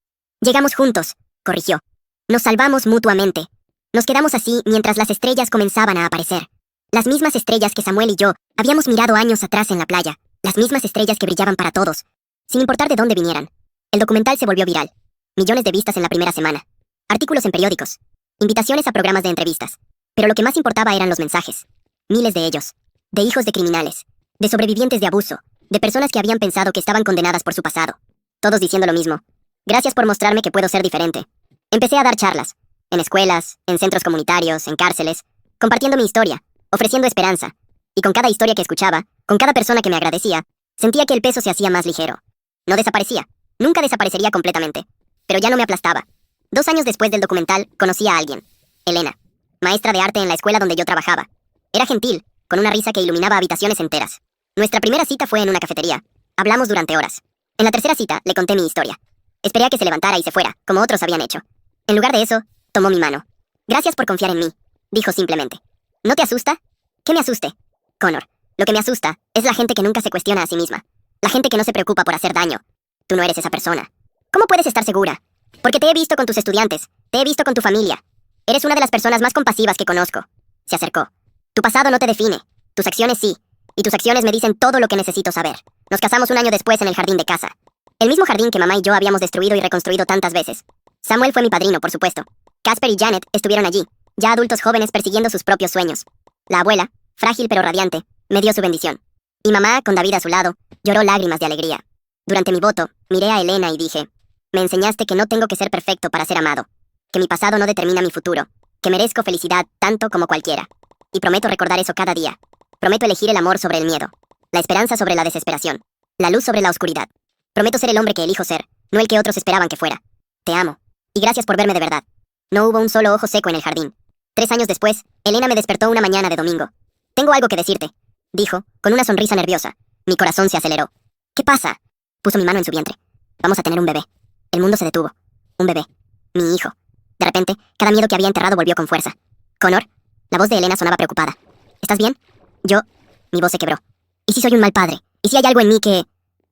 Llegamos juntos, corrigió. Nos salvamos mutuamente. Nos quedamos así mientras las estrellas comenzaban a aparecer. Las mismas estrellas que Samuel y yo habíamos mirado años atrás en la playa. Las mismas estrellas que brillaban para todos, sin importar de dónde vinieran. El documental se volvió viral. Millones de vistas en la primera semana. Artículos en periódicos. Invitaciones a programas de entrevistas. Pero lo que más importaba eran los mensajes. Miles de ellos. De hijos de criminales. De sobrevivientes de abuso. De personas que habían pensado que estaban condenadas por su pasado. Todos diciendo lo mismo. Gracias por mostrarme que puedo ser diferente. Empecé a dar charlas. En escuelas, en centros comunitarios, en cárceles. Compartiendo mi historia. Ofreciendo esperanza. Y con cada historia que escuchaba, con cada persona que me agradecía, sentía que el peso se hacía más ligero. No desaparecía. Nunca desaparecería completamente. Pero ya no me aplastaba. 2 años después del documental, conocí a alguien. Elena. Maestra de arte en la escuela donde yo trabajaba. Era gentil, con una risa que iluminaba habitaciones enteras. Nuestra primera cita fue en una cafetería. Hablamos durante horas. En la tercera cita, le conté mi historia. Esperé a que se levantara y se fuera, como otros habían hecho. En lugar de eso, tomó mi mano. Gracias por confiar en mí, dijo simplemente. ¿No te asusta? ¿Qué me asuste? Connor, lo que me asusta es la gente que nunca se cuestiona a sí misma. La gente que no se preocupa por hacer daño. Tú no eres esa persona. ¿Cómo puedes estar segura? Porque te he visto con tus estudiantes, te he visto con tu familia. Eres una de las personas más compasivas que conozco. Se acercó. Tu pasado no te define, tus acciones sí. Y tus acciones me dicen todo lo que necesito saber. Nos casamos 1 año después en el jardín de casa. El mismo jardín que mamá y yo habíamos destruido y reconstruido tantas veces. Samuel fue mi padrino, por supuesto. Casper y Janet estuvieron allí, ya adultos jóvenes persiguiendo sus propios sueños. La abuela, frágil pero radiante, me dio su bendición. Y mamá, con David a su lado, lloró lágrimas de alegría. Durante mi voto, miré a Elena y dije, me enseñaste que no tengo que ser perfecto para ser amado, que mi pasado no determina mi futuro, que merezco felicidad tanto como cualquiera. Y prometo recordar eso cada día. Prometo elegir el amor sobre el miedo, la esperanza sobre la desesperación, la luz sobre la oscuridad. Prometo ser el hombre que elijo ser, no el que otros esperaban que fuera. Te amo. Y gracias por verme de verdad. No hubo un solo ojo seco en el jardín. 3 años después, Elena me despertó una mañana de domingo. Tengo algo que decirte, dijo, con una sonrisa nerviosa. Mi corazón se aceleró. ¿Qué pasa? Puso mi mano en su vientre. Vamos a tener un bebé. El mundo se detuvo. Un bebé. Mi hijo. De repente, cada miedo que había enterrado volvió con fuerza. Connor, la voz de Elena sonaba preocupada. ¿Estás bien? Mi voz se quebró. ¿Y si soy un mal padre? ¿Y si hay algo en mí que...?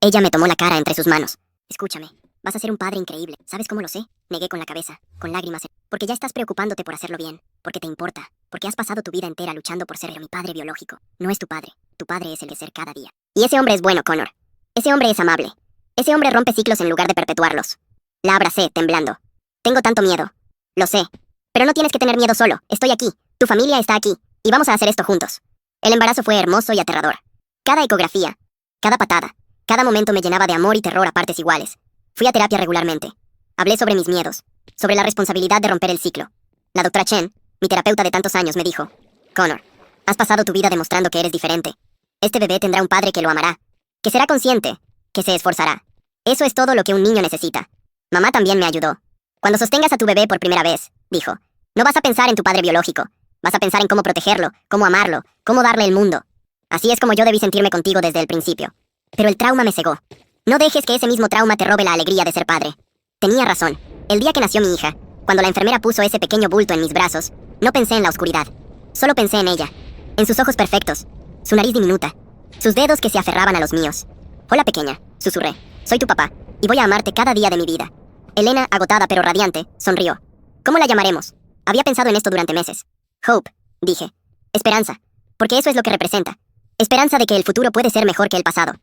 Ella me tomó la cara entre sus manos. Escúchame, vas a ser un padre increíble. ¿Sabes cómo lo sé? Negué con la cabeza, con lágrimas. Porque ya estás preocupándote por hacerlo bien. Porque te importa. Porque has pasado tu vida entera luchando por ser mi padre biológico. No es tu padre. Tu padre es el de ser cada día. Y ese hombre es bueno, Connor. Ese hombre es amable. Ese hombre rompe ciclos en lugar de perpetuarlos. La abracé, temblando. Tengo tanto miedo. Lo sé. Pero no tienes que tener miedo solo. Estoy aquí. Tu familia está aquí. Y vamos a hacer esto juntos. El embarazo fue hermoso y aterrador. Cada ecografía, cada patada, cada momento me llenaba de amor y terror a partes iguales. Fui a terapia regularmente. Hablé sobre mis miedos, sobre la responsabilidad de romper el ciclo. La doctora Chen, mi terapeuta de tantos años, me dijo, Connor, has pasado tu vida demostrando que eres diferente. Este bebé tendrá un padre que lo amará, que será consciente, que se esforzará. Eso es todo lo que un niño necesita. Mamá también me ayudó. Cuando sostengas a tu bebé por primera vez, dijo, no vas a pensar en tu padre biológico. Vas a pensar en cómo protegerlo, cómo amarlo, cómo darle el mundo. Así es como yo debí sentirme contigo desde el principio. Pero el trauma me cegó. No dejes que ese mismo trauma te robe la alegría de ser padre. Tenía razón. El día que nació mi hija, cuando la enfermera puso ese pequeño bulto en mis brazos, no pensé en la oscuridad. Solo pensé en ella. En sus ojos perfectos. Su nariz diminuta. Sus dedos que se aferraban a los míos. Hola pequeña, susurré. Soy tu papá, y voy a amarte cada día de mi vida. Elena, agotada pero radiante, sonrió. ¿Cómo la llamaremos? Había pensado en esto durante meses. Hope, dije. Esperanza, porque eso es lo que representa. Esperanza de que el futuro puede ser mejor que el pasado.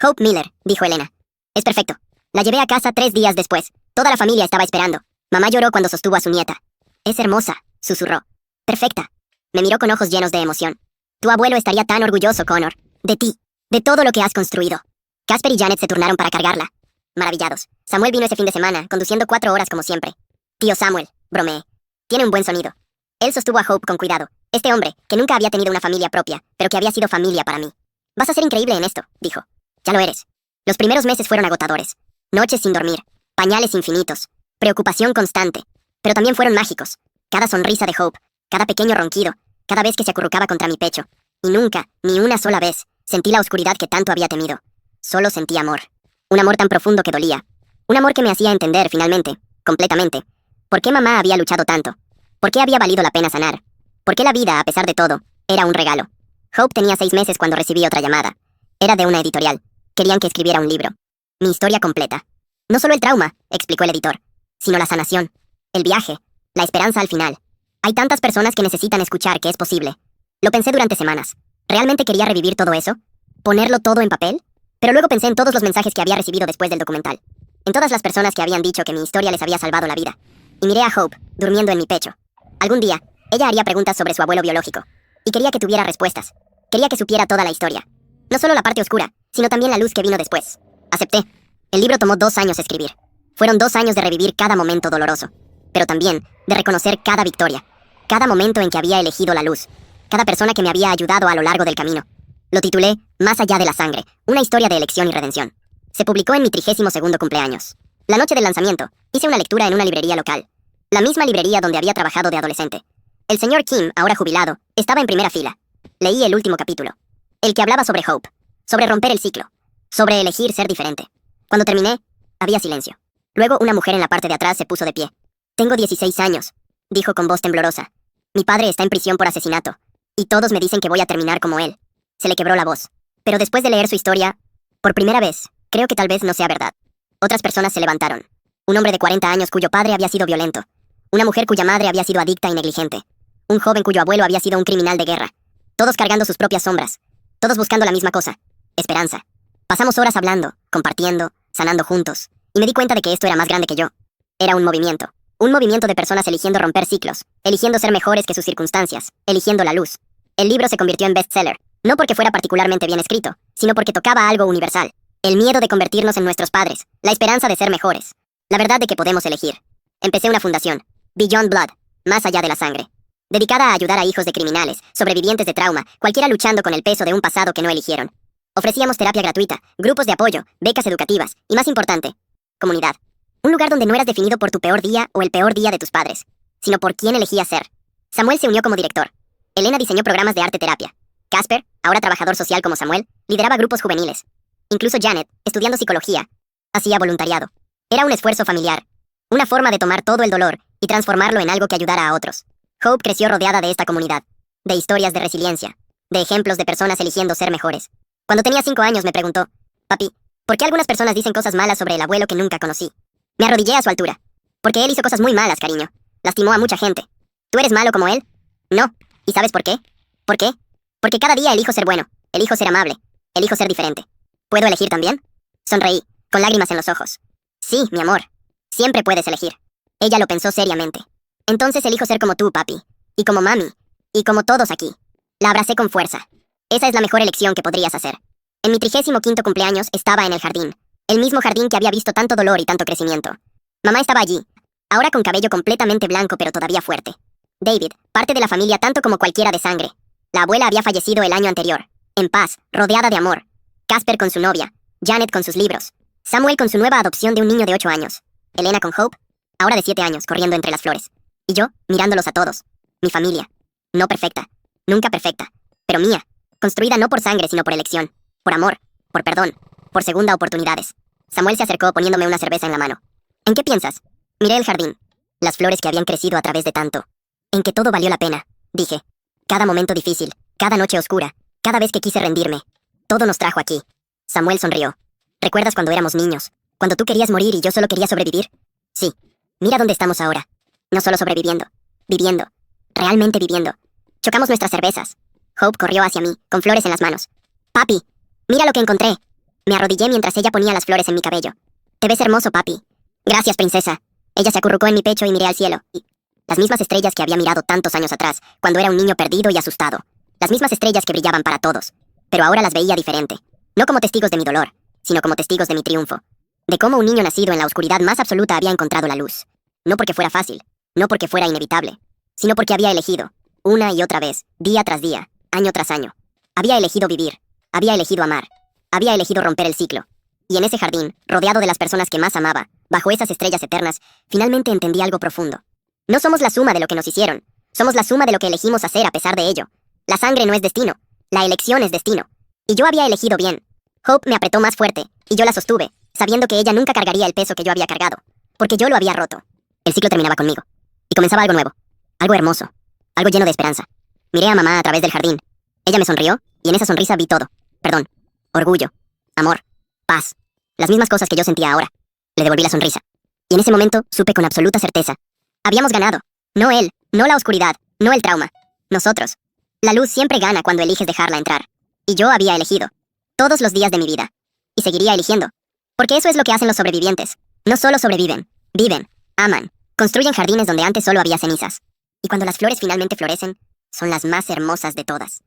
Hope Miller, dijo Elena. Es perfecto. La llevé a casa 3 días después. Toda la familia estaba esperando. Mamá lloró cuando sostuvo a su nieta. Es hermosa, susurró. Perfecta. Me miró con ojos llenos de emoción. Tu abuelo estaría tan orgulloso, Connor. De ti. De todo lo que has construido. Casper y Janet se turnaron para cargarla. Maravillados. Samuel vino ese fin de semana, conduciendo 4 horas como siempre. Tío Samuel, bromeé. Tiene un buen sonido. Él sostuvo a Hope con cuidado. Este hombre, que nunca había tenido una familia propia, pero que había sido familia para mí. Vas a ser increíble en esto, dijo. Ya lo eres. Los primeros meses fueron agotadores. Noches sin dormir, pañales infinitos, preocupación constante. Pero también fueron mágicos. Cada sonrisa de Hope, cada pequeño ronquido, cada vez que se acurrucaba contra mi pecho. Y nunca, ni una sola vez, sentí la oscuridad que tanto había temido. Solo sentí amor. Un amor tan profundo que dolía. Un amor que me hacía entender, finalmente, completamente, por qué mamá había luchado tanto. ¿Por qué había valido la pena sanar? ¿Por qué la vida, a pesar de todo, era un regalo? Hope tenía 6 meses cuando recibí otra llamada. Era de una editorial. Querían que escribiera un libro. Mi historia completa. No solo el trauma, explicó el editor, sino la sanación, el viaje, la esperanza al final. Hay tantas personas que necesitan escuchar que es posible. Lo pensé durante semanas. ¿Realmente quería revivir todo eso? ¿Ponerlo todo en papel? Pero luego pensé en todos los mensajes que había recibido después del documental. En todas las personas que habían dicho que mi historia les había salvado la vida. Y miré a Hope, durmiendo en mi pecho. Algún día, ella haría preguntas sobre su abuelo biológico. Y quería que tuviera respuestas. Quería que supiera toda la historia. No solo la parte oscura, sino también la luz que vino después. Acepté. El libro tomó 2 años escribir. Fueron 2 años de revivir cada momento doloroso. Pero también de reconocer cada victoria. Cada momento en que había elegido la luz. Cada persona que me había ayudado a lo largo del camino. Lo titulé Más allá de la sangre, una historia de elección y redención. Se publicó en mi 32º cumpleaños. La noche del lanzamiento, hice una lectura en una librería local. La misma librería donde había trabajado de adolescente. El señor Kim, ahora jubilado, estaba en primera fila. Leí el último capítulo. El que hablaba sobre Hope. Sobre romper el ciclo. Sobre elegir ser diferente. Cuando terminé, había silencio. Luego una mujer en la parte de atrás se puso de pie. Tengo 16 años, dijo con voz temblorosa. Mi padre está en prisión por asesinato. Y todos me dicen que voy a terminar como él. Se le quebró la voz. Pero después de leer su historia, por primera vez, creo que tal vez no sea verdad. Otras personas se levantaron. Un hombre de 40 años cuyo padre había sido violento. Una mujer cuya madre había sido adicta y negligente. Un joven cuyo abuelo había sido un criminal de guerra. Todos cargando sus propias sombras. Todos buscando la misma cosa. Esperanza. Pasamos horas hablando, compartiendo, sanando juntos. Y me di cuenta de que esto era más grande que yo. Era un movimiento. Un movimiento de personas eligiendo romper ciclos. Eligiendo ser mejores que sus circunstancias. Eligiendo la luz. El libro se convirtió en bestseller. No porque fuera particularmente bien escrito, sino porque tocaba algo universal. El miedo de convertirnos en nuestros padres. La esperanza de ser mejores. La verdad de que podemos elegir. Empecé una fundación. Beyond Blood. Más allá de la sangre. Dedicada a ayudar a hijos de criminales, sobrevivientes de trauma, cualquiera luchando con el peso de un pasado que no eligieron. Ofrecíamos terapia gratuita, grupos de apoyo, becas educativas y, más importante, comunidad. Un lugar donde no eras definido por tu peor día o el peor día de tus padres, sino por quién elegías ser. Samuel se unió como director. Elena diseñó programas de arte terapia. Casper, ahora trabajador social como Samuel, lideraba grupos juveniles. Incluso Janet, estudiando psicología, hacía voluntariado. Era un esfuerzo familiar. Una forma de tomar todo el dolor y transformarlo en algo que ayudara a otros. Hope creció rodeada de esta comunidad, de historias de resiliencia, de ejemplos de personas eligiendo ser mejores. Cuando tenía 5 años me preguntó, papi, ¿por qué algunas personas dicen cosas malas sobre el abuelo que nunca conocí? Me arrodillé a su altura. Porque él hizo cosas muy malas, cariño. Lastimó a mucha gente. ¿Tú eres malo como él? No. ¿Y sabes por qué? ¿Por qué? Porque cada día elijo ser bueno, elijo ser amable, elijo ser diferente. ¿Puedo elegir también? Sonreí, con lágrimas en los ojos. Sí, mi amor. Siempre puedes elegir. Ella lo pensó seriamente. Entonces elijo ser como tú, papi. Y como mami. Y como todos aquí. La abracé con fuerza. Esa es la mejor elección que podrías hacer. En mi 35º cumpleaños estaba en el jardín. El mismo jardín que había visto tanto dolor y tanto crecimiento. Mamá estaba allí. Ahora con cabello completamente blanco pero todavía fuerte. David, parte de la familia tanto como cualquiera de sangre. La abuela había fallecido el año anterior. En paz, rodeada de amor. Casper con su novia. Janet con sus libros. Samuel con su nueva adopción de un niño de 8 años. Elena con Hope, ahora de 7 años, corriendo entre las flores. Y yo, mirándolos a todos. Mi familia. No perfecta. Nunca perfecta. Pero mía. Construida no por sangre, sino por elección. Por amor. Por perdón. Por segunda oportunidades. Samuel se acercó poniéndome una cerveza en la mano. ¿En qué piensas? Miré el jardín. Las flores que habían crecido a través de tanto. En que todo valió la pena, dije. Cada momento difícil. Cada noche oscura. Cada vez que quise rendirme. Todo nos trajo aquí. Samuel sonrió. ¿Recuerdas cuando éramos niños? Cuando tú querías morir y yo solo quería sobrevivir. Sí. Mira dónde estamos ahora. No solo sobreviviendo. Viviendo. Realmente viviendo. Chocamos nuestras cervezas. Hope corrió hacia mí, con flores en las manos. Papi, mira lo que encontré. Me arrodillé mientras ella ponía las flores en mi cabello. Te ves hermoso, papi. Gracias, princesa. Ella se acurrucó en mi pecho y miré al cielo. Y las mismas estrellas que había mirado tantos años atrás, cuando era un niño perdido y asustado. Las mismas estrellas que brillaban para todos. Pero ahora las veía diferente. No como testigos de mi dolor, sino como testigos de mi triunfo. De cómo un niño nacido en la oscuridad más absoluta había encontrado la luz. No porque fuera fácil, no porque fuera inevitable, sino porque había elegido, una y otra vez, día tras día, año tras año. Había elegido vivir, había elegido amar, había elegido romper el ciclo. Y en ese jardín, rodeado de las personas que más amaba, bajo esas estrellas eternas, finalmente entendí algo profundo. No somos la suma de lo que nos hicieron, somos la suma de lo que elegimos hacer a pesar de ello. La sangre no es destino, la elección es destino. Y yo había elegido bien. Hope me apretó más fuerte, y yo la sostuve, sabiendo que ella nunca cargaría el peso que yo había cargado, porque yo lo había roto. El ciclo terminaba conmigo, y comenzaba algo nuevo, algo hermoso, algo lleno de esperanza. Miré a mamá a través del jardín. Ella me sonrió, y en esa sonrisa vi todo. Perdón, orgullo, amor, paz. Las mismas cosas que yo sentía ahora. Le devolví la sonrisa. Y en ese momento supe con absoluta certeza. Habíamos ganado. No él, no la oscuridad, no el trauma. Nosotros. La luz siempre gana cuando eliges dejarla entrar. Y yo había elegido. Todos los días de mi vida. Y seguiría eligiendo. Porque eso es lo que hacen los sobrevivientes. No solo sobreviven, viven, aman, construyen jardines donde antes solo había cenizas. Y cuando las flores finalmente florecen, son las más hermosas de todas.